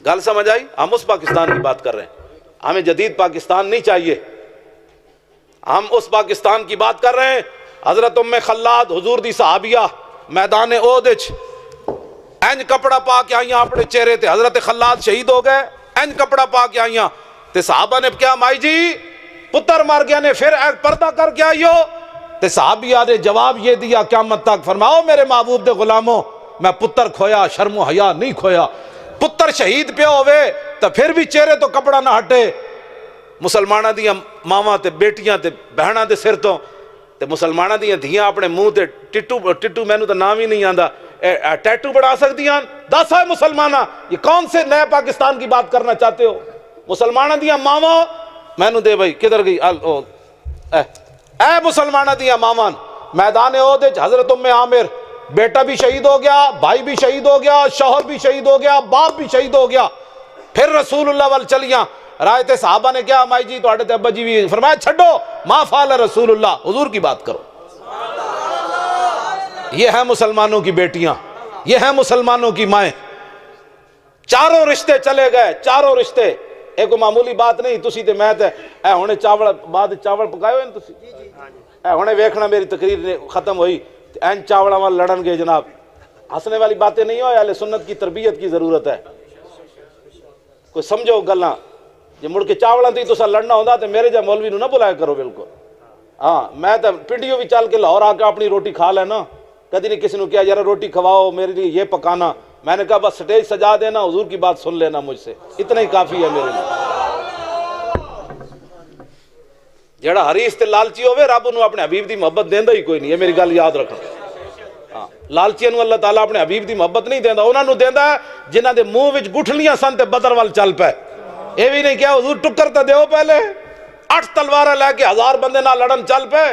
گل سمجھ آئی؟ ہم اس پاکستان کی بات کر رہے ہیں، ہمیں جدید پاکستان نہیں چاہیے، ہم اس پاکستان کی بات کر رہے ہیں۔ حضرت ام خلاد حضور دی صحابیہ میدان احد وچ اینج کپڑا پا کے آئیاں اپنے چہرے تے، حضرت خلاد شہید ہو گئے، اینج کپڑا پا کے آئیاں تے صحابہ نے کیا مائی جی پتر مار گیا نے پھر پردہ کر کے آئیو؟ تے صحابیہ نے جواب یہ دیا قیامت تک، فرماؤ میرے محبوب دے غلاموں میں پتر کھویا شرم و حیا نہیں کھویا، پتر شہید پہ ہوئے تو پھر بھی چہرے تو کپڑا نہ ہٹے، مسلمانہ دیاں ماواں تے بیٹیاں تے بہناں دے سر تو تے مسلمانہ دیاں دھیاں اپنے منہ تے ٹٹو مینوں تو نام ہی نہیں آندا ٹیٹو بڑھا سکدیاں؟ دس ہے مسلمانہ یہ کون سے نئے پاکستان کی بات کرنا چاہتے ہو؟ مسلمانہ دیاں ماواں مینوں دے بھائی کدھر گئی اے مسلمانہ دیاں ماواں میدان احد وچ حضرت ام عامر بیٹا بھی شہید ہو گیا، بھائی بھی شہید ہو گیا، شوہر بھی شہید ہو گیا، باپ بھی شہید ہو گیا، پھر رسول اللہ وال چلیاں رائے تے صحابہ نے کیا مائی جی تواڈے تے ابا جی بھی، فرمایا چھڈو ما فعل رسول اللہ، حضور کی بات کرو۔ یہ ہیں مسلمانوں کی بیٹیاں، یہ ہیں مسلمانوں کی مائیں، چاروں رشتے چلے گئے، چاروں رشتے، ایک معمولی بات نہیں، تسی تے میں تے اے ہونے چاول بعد چاول پکائے ہوئے تسی اے ہونے ویکھنا میری تقریر ختم ہوئی این چاوڑا وال لڑن گے جناب، ہنسنے والی باتیں نہیں ہو، اہل سنت کی تربیت کی ضرورت ہے، کوئی سمجھو گلاں جی مڑ کے چاوڑا تھی تسا لڑنا ہوندا تے میرے جا مولوی نو نہ بلایا کرو بالکل۔ ہاں میں تے پنڈیوں بھی چل کے لاہور آ کے اپنی روٹی کھا لینا، کدی نہیں کسی نے کہا یار روٹی کھواؤ میرے لیے یہ پکانا، میں نے کہا بس سٹیج سجا دینا حضور کی بات سن لینا مجھ سے، اتنا ہی کافی ہے میرے لیے۔ جڑا حریص تے لالچی ہوئے رب انہوں اپنے حبیب دی محبت دیندہ ہی کوئی نہیں، یہ میری گل یاد رکھنا۔ لالچیاں نو اللہ تعالیٰ اپنے حبیب دی محبت نہیں دیندہ، انہوں نے دیندہ ہے جنہ دے منہ وچ گٹھلیاں سن تے بدر وال چل پے، یہ بھی نہیں کیا حضور ٹکر تے دیو پہلے 8 تلوارہ لے کے 1000 بندے نہ لڑن چل پے،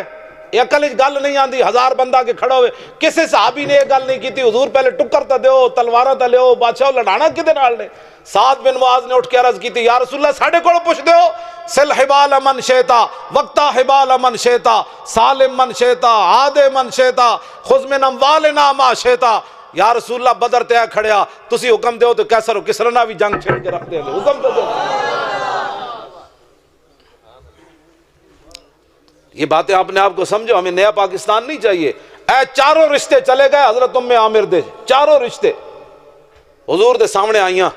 یہ عقل وچ گل نہیں آندی 1000 بندہ کے کھڑا ہوئے، کسی صحابی نے یہ گل نہیں کی تھی حضور پہلے ٹکر تے دیو تلوارہ تے لیو بادشاہ لڑانا کدے نال نے؟ سعد بن معاذ نے اٹھ کے عرض کی تھی یا رسول اللہ ساڑھے کوڑ پوچھ دیو سل حبال من شیطا وقتا حبال من شیطا سالم من شیطا عاد من شیطا خذ من اموالنا ما شیطا، یا رسول اللہ بدر تے کھڑیا تسی حکم دیو تو کیسر و کسرنا بھی جنگ چھڑ کے رکھ دے لے، حکم تو دیو۔ یہ باتیں اپنے آپ کو سمجھو، ہمیں نیا پاکستان نہیں چاہیے۔ اے چاروں رشتے چلے گئے حضرت ام عامر دے، چاروں رشتے حضور دے سامنے آئیاں،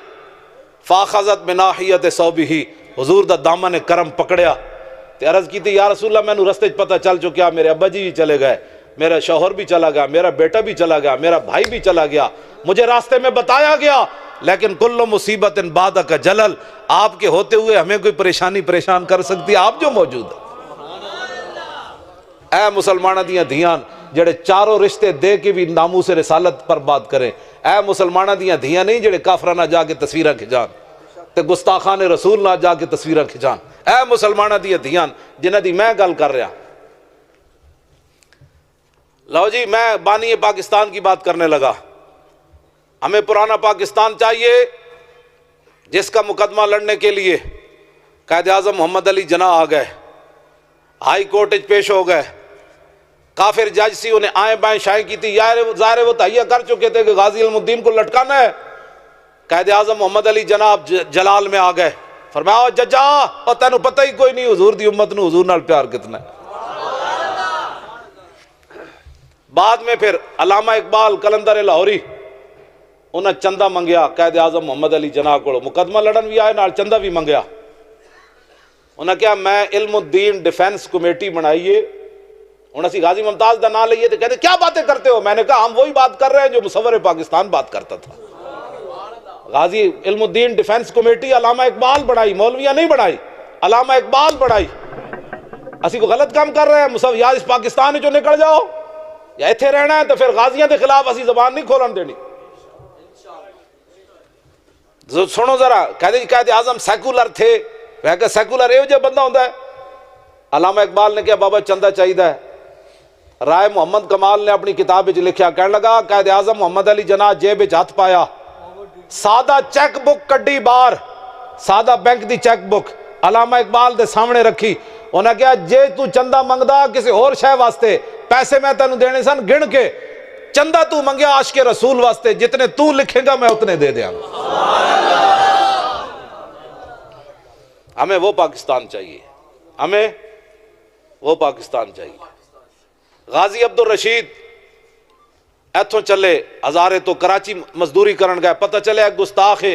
فاخذت بناحیت صوبہ، حضور دا دامن کرم پکڑیا تے عرض کی تھی یا رسول اللہ میں نو رستے پتہ چل چکیا میرے ابا جی چلے گئے، میرا شوہر بھی چلا گیا، میرا بیٹا بھی چلا گیا، میرا بھائی بھی چلا گیا، مجھے راستے میں بتایا گیا، لیکن کل مصیبت بعدک جلل، آپ کے ہوتے ہوئے ہمیں کوئی پریشانی پریشان کر سکتی ہے، آپ جو موجود ہے۔ اے مسلمانہ دیاں دھیان جڑے چاروں رشتے دے کے بھی ناموس رسالت پر بات کریں، اے مسلمانہ دیاں دھیاں نہیں جڑے کافرہ نہ جا کے تصویریں کھچان تے گستاخان رسول نہ جا کے تصویریں کھچان، اے مسلمانہ دیاں دھیان جنہ دی میں گل کر رہا۔ لو جی، میں بانی پاکستان کی بات کرنے لگا۔ ہمیں پرانا پاکستان چاہیے جس کا مقدمہ لڑنے کے لیے قائد اعظم محمد علی جناح آ گئے، ہائی کورٹ پیش ہو گئے، کافر جج سی انہیں آئیں بائیں شائیں کی تھی، ظاہر وہ تہیہ کر چکے تھے کہ غازی علم الدین کو لٹکانا ہے۔ قائد اعظم محمد علی جناح جلال میں آ گئے، فرمایا ججا اور تینوں پتہ ہی کوئی نہیں حضور دی امت نو حضور نال پیار کتنا ہے۔ بعد میں پھر علامہ اقبال کلندر لاہوری انہیں چندہ منگیا قائد اعظم محمد علی جناح کو، مقدمہ لڑن بھی آئے نال چندہ بھی منگیا۔ انہیں کہا میں علم الدین ڈیفینس کمیٹی بنائیے، انہیں سی غازی ممتاز دا نام لئیے، تو کہتے کیا باتیں کرتے ہو؟ میں نے کہا ہم وہی بات کر رہے ہیں جو مصور پاکستان بات کرتا تھا۔ غازی علم الدین ڈیفینس کمیٹی علامہ اقبال بنائی، مولویہ نہیں بنائی، علامہ اقبال بنائی۔ اسی کو غلط کام کر رہے ہیں، یا اس پاکستان جو نکل جاؤ یا ایتھے رہنا ہے تو پھر غازیاں دے خلاف اسی زبان نہیں کھولن دینی۔ سنو ذرا، کہتے قائد اعظم سیکولر تھے، وہ کہ سیکولر ایو جے بندہ ہوتا ہے۔ علامہ اقبال نے کہا بابا چندہ چاہیدہ ہے۔ رائے محمد کمال نے اپنی کتاب وچ لکھیا، کہنے لگا قائد اعظم محمد علی جناح جیب وچ ہاتھ پایا، سادہ چیک بک کڈی بار، سادہ بینک دی چیک بک علامہ اقبال دے سامنے رکھی، انہاں کہا جے تو چندہ منگدا کسی اور شے واسطے، پیسے میں تینوں دینے سن گن کے، چندہ تو منگیا عاشق رسول واسطے، جتنے تو لکھے گا میں اتنے دے دیا۔ ہمیں وہ پاکستان چاہیے، ہمیں وہ پاکستان چاہیے۔ غازی عبد الرشید ایتھوں چلے ہزارے تو کراچی مزدوری کرن گئے، پتہ چلے ایک گستاخ ہے،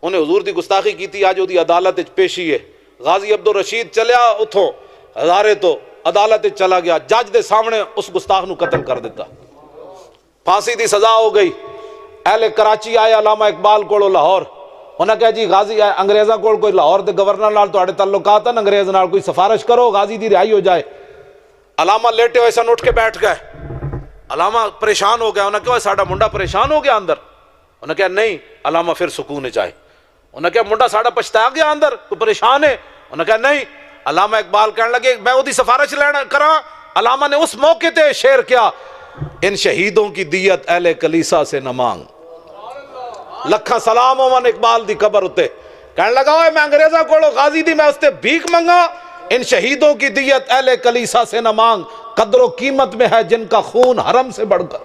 انہیں حضور دی گستاخی کی تھی، آج وہ دی عدالت پیشی ہے۔ غازی عبد الرشید چلیا اتھوں ہزارے تو عدالت چلا گیا، جج دے سامنے اس گستاخ نو قتل کر دیتا، پھانسی دی سزا ہو گئی۔ اہل کراچی آئے علامہ اقبال کو لاہور، انہاں کہا جی غازی انگریزاں کو کوئی لاہور دے گورنر نال تواڈے تعلقات ہیں، انگریز نال کوئی سفارش کرو غازی دی رہائی ہو جائے۔ علامہ لیٹے ہوئے سن، اٹھ کے بیٹھ گئے، علامہ پریشان ہو گیا، انہاں کہا ساڈا منڈا پریشان ہو گیا اندر، انہاں کہا نہیں، علامہ پھر سکون چاہے، انہاں کہا منڈا ساڈا پچھتا گیا اندر، تو پریشان ہے، انہاں کہا نہیں۔ علامہ اقبال کہنے لگے میں وہ سفارش لینا کراں، علامہ نے اس موقع تے شعر کیا، ان شہیدوں کی دیت اہل کلیسا سے نہ مانگ، لکھاں سلام ہومن اقبال دی قبر اتے، کہنے لگا میں انگریزاں کوڑو غازی دی میں اس تے بھیک منگا، ان شہیدوں کی دیت اہل کلیسا سے نہ مانگ، قدر و قیمت میں ہے جن کا خون حرم سے بڑھ کر۔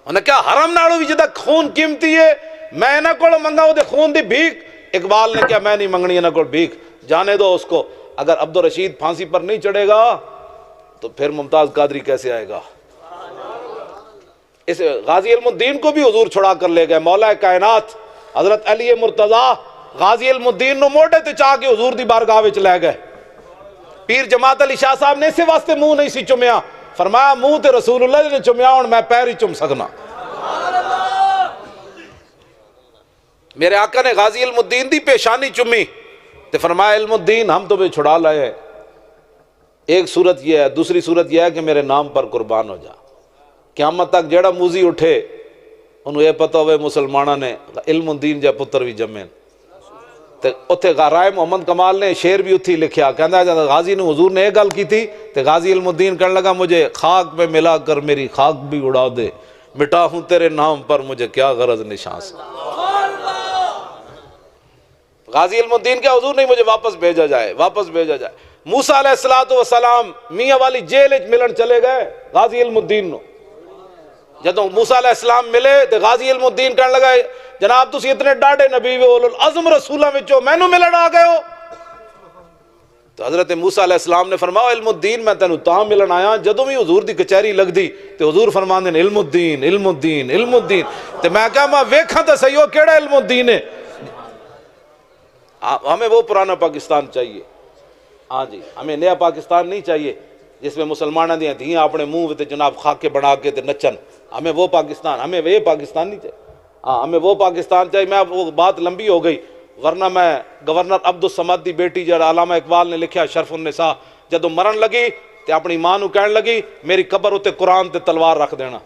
انہیں کہا حرم نالو بھی جدہ خون قیمتی ہے، میں نہ کوڑو منگا وہ دے خون دی بھیک۔ اقبال نے کہا میں نہیں منگنی نہ کوڑ بھیک، جانے دو اس کو، اگر عبد الرشید پھانسی پر نہیں چڑھے گا تو پھر ممتاز قادری کیسے آئے گا؟ اس غازی علم الدین کو بھی حضور چھڑا کر لے گئے، مولا کائنات حضرت علی مرتضیٰ غازی علم الدین نو موڑے تے چاہ کے حضور دی بارگاہ وچ لے گئے۔ پیر جماعت علی شاہ صاحب نے اسے واسطے منہ نہیں سی چمیا، فرمایا منہ تے رسول اللہ نے چمیا ہوں میں پیر ہی چم سکنا۔ میرے آقا نے غازی علم الدین دی پیشانی چمی تے فرمایا علم الدین ہم تمہیں چھڑا لائے، ایک صورت یہ ہے، دوسری صورت یہ ہے کہ میرے نام پر قربان ہو جا۔ قیامت تک جیڑا موزی اٹھے انہوں یہ پتہ ہوئے مسلمانہ نے علم الدین جا پتر بھی جمین۔ اتھے رائے محمد کمال نے شعر بھی اتھی لکھیا، کہنا ہے جب غازی نے حضور نے ایک گل کی تھی تو غازی علم الدین کہنے لگا مجھے خاک پہ ملا کر میری خاک بھی اڑا دے، مٹا ہوں تیرے نام پر مجھے کیا غرض نشان سے۔ غازی علم الدین کیا حضور نہیں مجھے واپس بھیجا جائے، واپس بھیجا جائے۔ موسیٰ علیہ السلام میاں والی جیل ملن چلے گئے غازی علم الدین نو، جدوں موسیٰ علیہ السلام ملے تو غازی علم الدین کہنے لگا جناب تسی اتنے ڈاڑے نبی و اولو العزم رسولہ وچوں مینوں ملن آ گئے ہو؟ تو حضرت موسیٰ علیہ السلام نے فرمایا علم الدین میں تینوں تاں ملن آیا جدوں بھی حضور دی کچہری لگ دی تو حضور فرماندے نے علم الدین علم الدین علم الدین، تو میں کہا میں ویکھاں تے صحیح ہو کیڑا علم الدین ہے۔ ہمیں وہ پرانا پاکستان چاہیے، ہاں جی، ہمیں نیا پاکستان نہیں چاہیے۔ جس میں مسلمانوں دیا دھیاں اپنے منہ تے جناب خاکے بنا کے تے نچن. ہمیں وہ پاکستان، ہمیں وہ پاکستان نہیں چاہیے. ہاں ہمیں وہ پاکستان چاہیے. میں وہ بات لمبی ہو گئی، ورنہ میں گورنر عبدالصمد دی بیٹی جڑا علامہ اقبال نے لکھیا شرف النساء، جدو مرن لگی تے اپنی ماں نو کہن لگی میری قبر اتے قرآن تے تلوار رکھ دینا.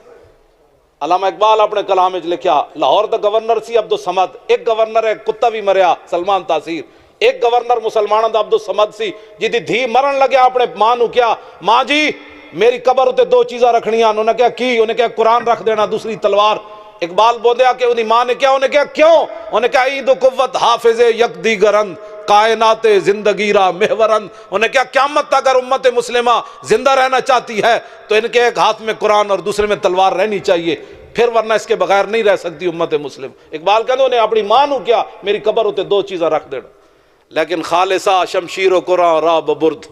علامہ اقبال اپنے کلام وچ لکھیا لاہور دا گورنر سی عبدالصمد. ایک گورنر ہے کتا بھی مریا سلمان تاثیر. ایک گورنر مسلمانوں دا عبدالصمد سی جدی دھی مرن لگیا اپنے ماں نو کیا ماں جی میری قبر اتے دو چیزاں رکھنیاں. انہوں نے کہا کی؟ انہیں کہا قرآن رکھ دینا دوسری تلوار. اقبال بولیا کہ انہی ماں نے کیا؟ انہیں کہا کیوں؟ انہیں کہا عید و قوت حافظ یک دیگرند کائنات زندگی را محورند. انہیں کہا قیامت اگر امت مسلمہ زندہ رہنا چاہتی ہے تو ان کے ایک ہاتھ میں قرآن اور دوسرے میں تلوار رہنی چاہیے، پھر ورنہ اس کے بغیر نہیں رہ سکتی امت مسلم. اقبال کہتے انہیں اپنی ماں نو کیا میری قبر ہوتے دو چیزاں رکھ دینا. لیکن خالصہ شمشیر و قرآن را ببرد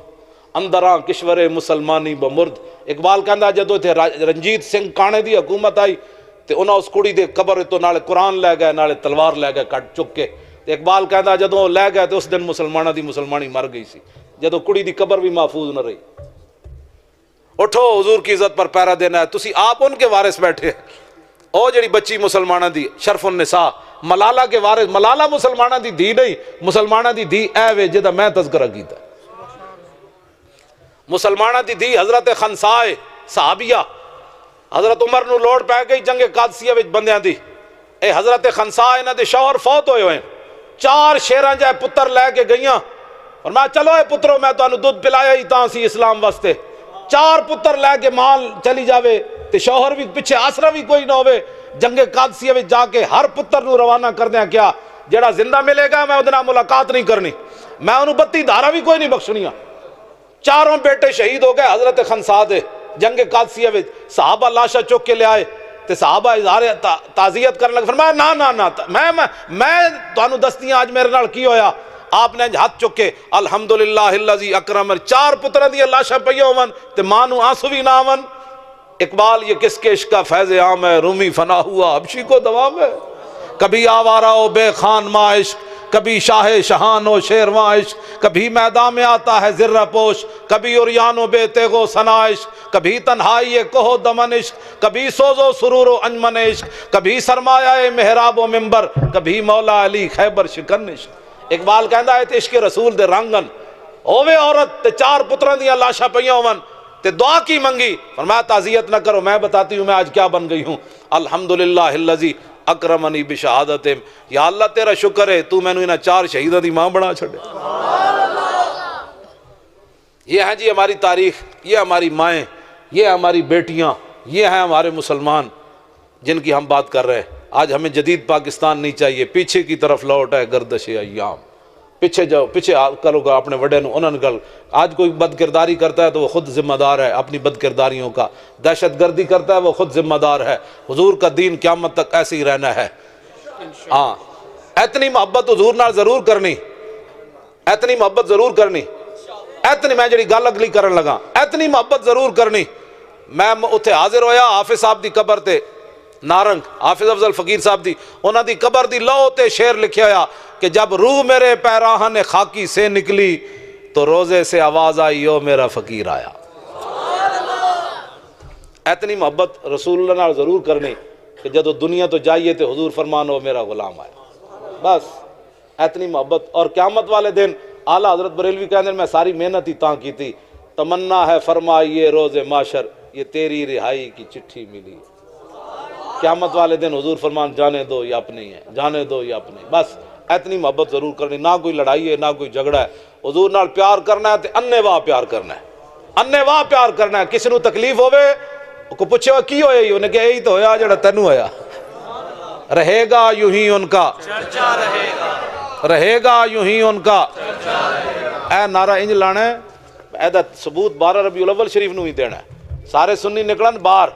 اندراں کشور مسلمانی بمرد. اقبال کہندا جدو تھے رنجیت سنگھ کانے دی حکومت آئی تے انہاں اس کڑی دے قبر تو نالے قرآن لے گئے نالے تلوار لے گئے کٹ چک کے. تے اقبال کہندا جدو لے گئے تے اس دن مسلمانہ دی مسلمانی مر گئی سی، جدو کڑی دی قبر بھی محفوظ نہ رہی. اٹھو حضور کی عزت پر پہرا دینا ہے. تسی آپ ان کے وارث بیٹھے. او جڑی بچی مسلمانہ دی شرف النساء ملالہ کے وارث. ملالہ مسلمانہ دی دھی نہیں، مسلمانہ دی دھی اے وے جدا میں تذکرہ کیتا. مسلمانہ دی دھی حضرت خنسائے صحابیہ. حضرت عمر نو لوڑ پہ گئی جنگ قادسیہ وچ بندیاں دی. اے حضرت خنسائے انہاں دے شوہر فوت ہوئے ہوئے. 4 شیراں جائے پتر لے کے گئیاں. فرمایا چلو اے پترو میں تانوں دودھ پلایا ہی تاں سی اسلام واسطے. 4 پتر لے کے مال چلی جاوے تے شوہر بھی پیچھے آسرا بھی کوئی نہ ہوئے. جنگ قادسیہ وچ جا کے ہر پتر نو روانہ کر دیا کیا جڑا زندہ ملے گا میں اودے نال ملاقات نہیں کرنی، میں انہوں 32 دھارا بھی کوئی نہیں بخشنیاں. 4 بیٹے شہید ہو گئے حضرت خنسا دے جنگ قادسیہ وچ. صحابہ لاشا چک کے لے آئے تے صحابہ اظہار تعزیت کرنے لگے. فرمایا نا نا نا میں تانوں دستیاں آج میرے نال کی ہویا. آپ نے ہاتھ چکے الحمدللہ الذی اکرم. 4 پتروں دی لاشا پئی ہون تے ماں نو آنسو بھی نہ آون. اقبال یہ کس کے عشق کا فیض عام ہے، رومی فنا ہوا حبشی کو دوام ہے. کبھی آوارہ ہو بے خان ماں عشق، کبھی شاہ شہان ہو شیرواں عشق. کبھی میدان میں آتا ہے زرہ پوش، کبھی عریان و بے تیغ و ثنا عشق. کبھی تنہائی کوہ دمن عشق، کبھی سوز و سرور و انجمن عشق. کبھی سرمایہ محراب و منبر، کبھی مولا علی خیبر شکن عشق. اقبال کہندا ہے تے عشق رسول دے رنگن ہووے عورت تے 4 پتراں دیاں لاشاں پئیاں ہون تے دعا کی منگی. فرمایا تعزیت نہ کرو، میں بتاتی ہوں میں آج کیا بن گئی ہوں. الحمدللہ الذی اکرمنی بشہادت. یا اللہ تیرا شکر ہے تو میں نے انہاں 4 شہیدوں دی ماں بنا چھڑے. یہ ہیں جی ہماری تاریخ، یہ ہماری مائیں، یہ ہماری بیٹیاں، یہ ہیں ہمارے مسلمان جن کی ہم بات کر رہے ہیں. آج ہمیں جدید پاکستان نہیں چاہیے. پیچھے کی طرف لوٹ ہے گردش ایام. پیچھے جاؤ، پیچھے کرو گا اپنے وڈے نو انہوں نے. آج کوئی بد کرداری کرتا ہے تو وہ خود ذمہ دار ہے اپنی بد کرداریوں کا. دہشت گردی کرتا ہے وہ خود ذمہ دار ہے. حضور کا دین قیامت تک ایسے ہی رہنا ہے. ہاں اتنی محبت حضور نال ضرور کرنی، اتنی محبت ضرور کرنی. اتنی میں جڑی گل اگلی کرن لگا اتنی محبت ضرور کرنی. میں اتھے حاضر ہویا حافظ صاحب دی قبر تے نارنگ، حافظ افضل فقیر صاحب دی انہاں دی قبر دی لو تے شعر لکھیا ہویا کہ جب روح میرے پیراہن خاکی سے نکلی تو روزے سے آواز آئی او میرا فقیر آیا. اتنی محبت رسول اللہ نال ضرور کرنی کہ جدو دنیا تو جائیے تو حضور فرمان ہو میرا غلام آیا. بس اتنی محبت. اور قیامت والے دن اعلیٰ حضرت بریلوی کہنے میں ساری محنت ہی تاں کی تھی. تمنا ہے فرمائیے روز معاشر یہ تیری رہائی کی چٹھی ملی. قیامت والے دن حضور فرمان جانے دو یہ اپنے ہی ہیں، جانے دو یہ اپنے. بس اتنی محبت ضرور کرنی. نہ کوئی لڑائی ہے نہ کوئی جھگڑا ہے. حضور نال پیار کرنا ہے تے انے واہ پیار کرنا ہے، انے واہ پیار کرنا ہے. کسی نو تکلیف ہوئے کو پوچھے ہوا کی ہویا ہی انہیں کہ یہی تو ہویا جڑا تینوں ہویا. رہے گا یوں ہی ان کا چرچا رہے گا، رہے گا یوں ہی ان کا چرچا رہے گا. اے نعرہ انج لانا ہے. ایدہ ثبوت 12 ربیع الاول شریف نو ہی دینا ہے. سارے سنی نکلن باہر،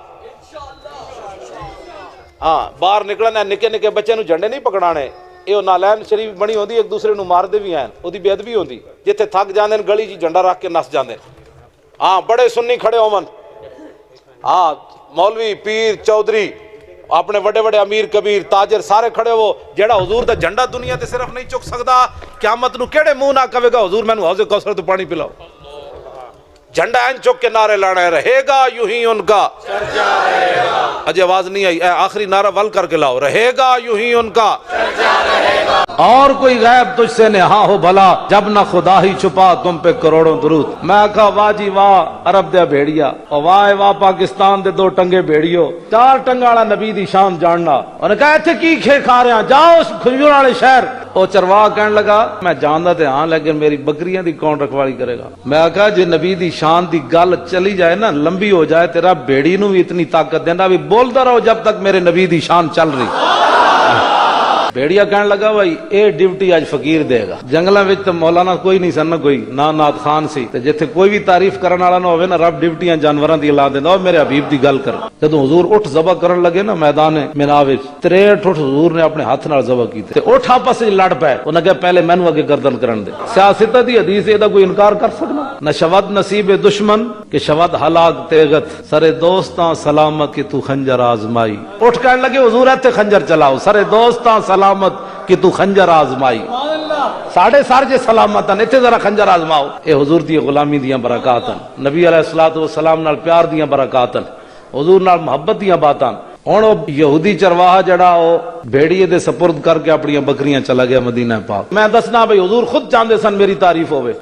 ہاں باہر نکلن ہے. نکے نکے بچے نو جھنڈے نہیں پکڑانے. یہ نالین شریف بنی ہوندی ایک دوسرے نو مار دے بھی ہیں، وہ دی بے ادبی ہوندی. جتھے تھک جاندے گلی جی جھنڈا رکھ کے نس جاندے. ہاں بڑے سنی کھڑے ہومن، ہاں مولوی پیر چودھری اپنے بڑے بڑے امیر کبیر تاجر سارے کھڑے ہو. جیڑا حضور دا جھنڈا دنیا تے صرف نہیں چک سکدا قیامت نو کیڑے منہ نہ کہے گا حضور مینوں حوض کوثر تو پانی پلاؤ. جھنڈا این چک کے نعرے لانا ہے، رہے گا یوں ہی ان کا چرچا رہے گا۔ اجے آواز نہیں آئی، آخری نعرہ ول کر کے لاؤ، رہے گا یوں ہی ان کا چرچا رہے گا۔ اور کوئی غیب تجھ سے نہا ہو بھلا، جب نہ خدا ہی چھپا تم پہ کروڑوں درود۔ میں کہا واہ جی واہ عرب دیا بھیڑیا، اور واہ واہ پاکستان دے دو ٹنگے بھیڑیو، چار ٹنگا والا نبی دی شان جاننا۔ انہوں نے کہا ایتھے کی کھے کھا رہے ہیں، جاؤ اس کھجور والے شہر۔ وہ چرواہ کہنے لگا میں جاندا تے ہاں لیکن میری بکریاں دی کون رکھوالی کرے گا؟ میں کہا جے نبی دی شان دی گل چلی جائے نا، لمبی ہو جائے، تیرا بھیڑی نو بھی اتنی طاقت دینا بھی بولتا رہو جب تک میرے نبی دی شان چل رہی۔ بھیڑیا کہنے لگا بھائی اے ڈیوٹی آج فقیر دے گا۔ جنگلاں وچ تے مولانا کوئی نہیں سن، کوئی نہ نعت خان سی، تے جتھے کوئی بھی تعریف کرن والا نہ ہوے نا، رب ڈیوٹیاں جانوراں دی لا دیندا، او میرے حبیب دی گل کر۔ جدوں حضور اٹھ ذبح کرن لگے نا میدان مینا وچ، 63 اٹھ حضور نے اپنے ہاتھ نال ذبح کیتے، تے اٹھ آپس وچ لڑ پئے۔ انہاں کہا پہلے مینوں اگے گردن کرن دے۔ سیاست دی حدیث اے دا کوئی انکار کر سکنا؟ نہ شود نصیب دشمن کہ شود ہلاک تیغت، سرے دوستاں سلامت کہ تو خنجر آزمائی۔ اٹھ کہنے لگے حضور ایتھے خنجر چلاؤ، سرے دوستاں سلامت کہ تو خنجر آزمائی۔ ساڑھے سار جے سلامت ہیں، اتنے ذرا خنجر آزماؤ۔ اے حضور دی غلامی دیاں برکات ہیں، نبی علیہ الصلوۃ والسلام نال پیار دیاں برکات ہیں، حضور نال محبت دیاں باتاں۔ ہن او یہودی چرواہا جڑا او بھیڑیے دے سپرد کر کے اپنی بکریاں چلا گیا مدینہ پاک۔ میں دسنا بھئی حضور خود چاہندے سن میری تعریف ہوئے۔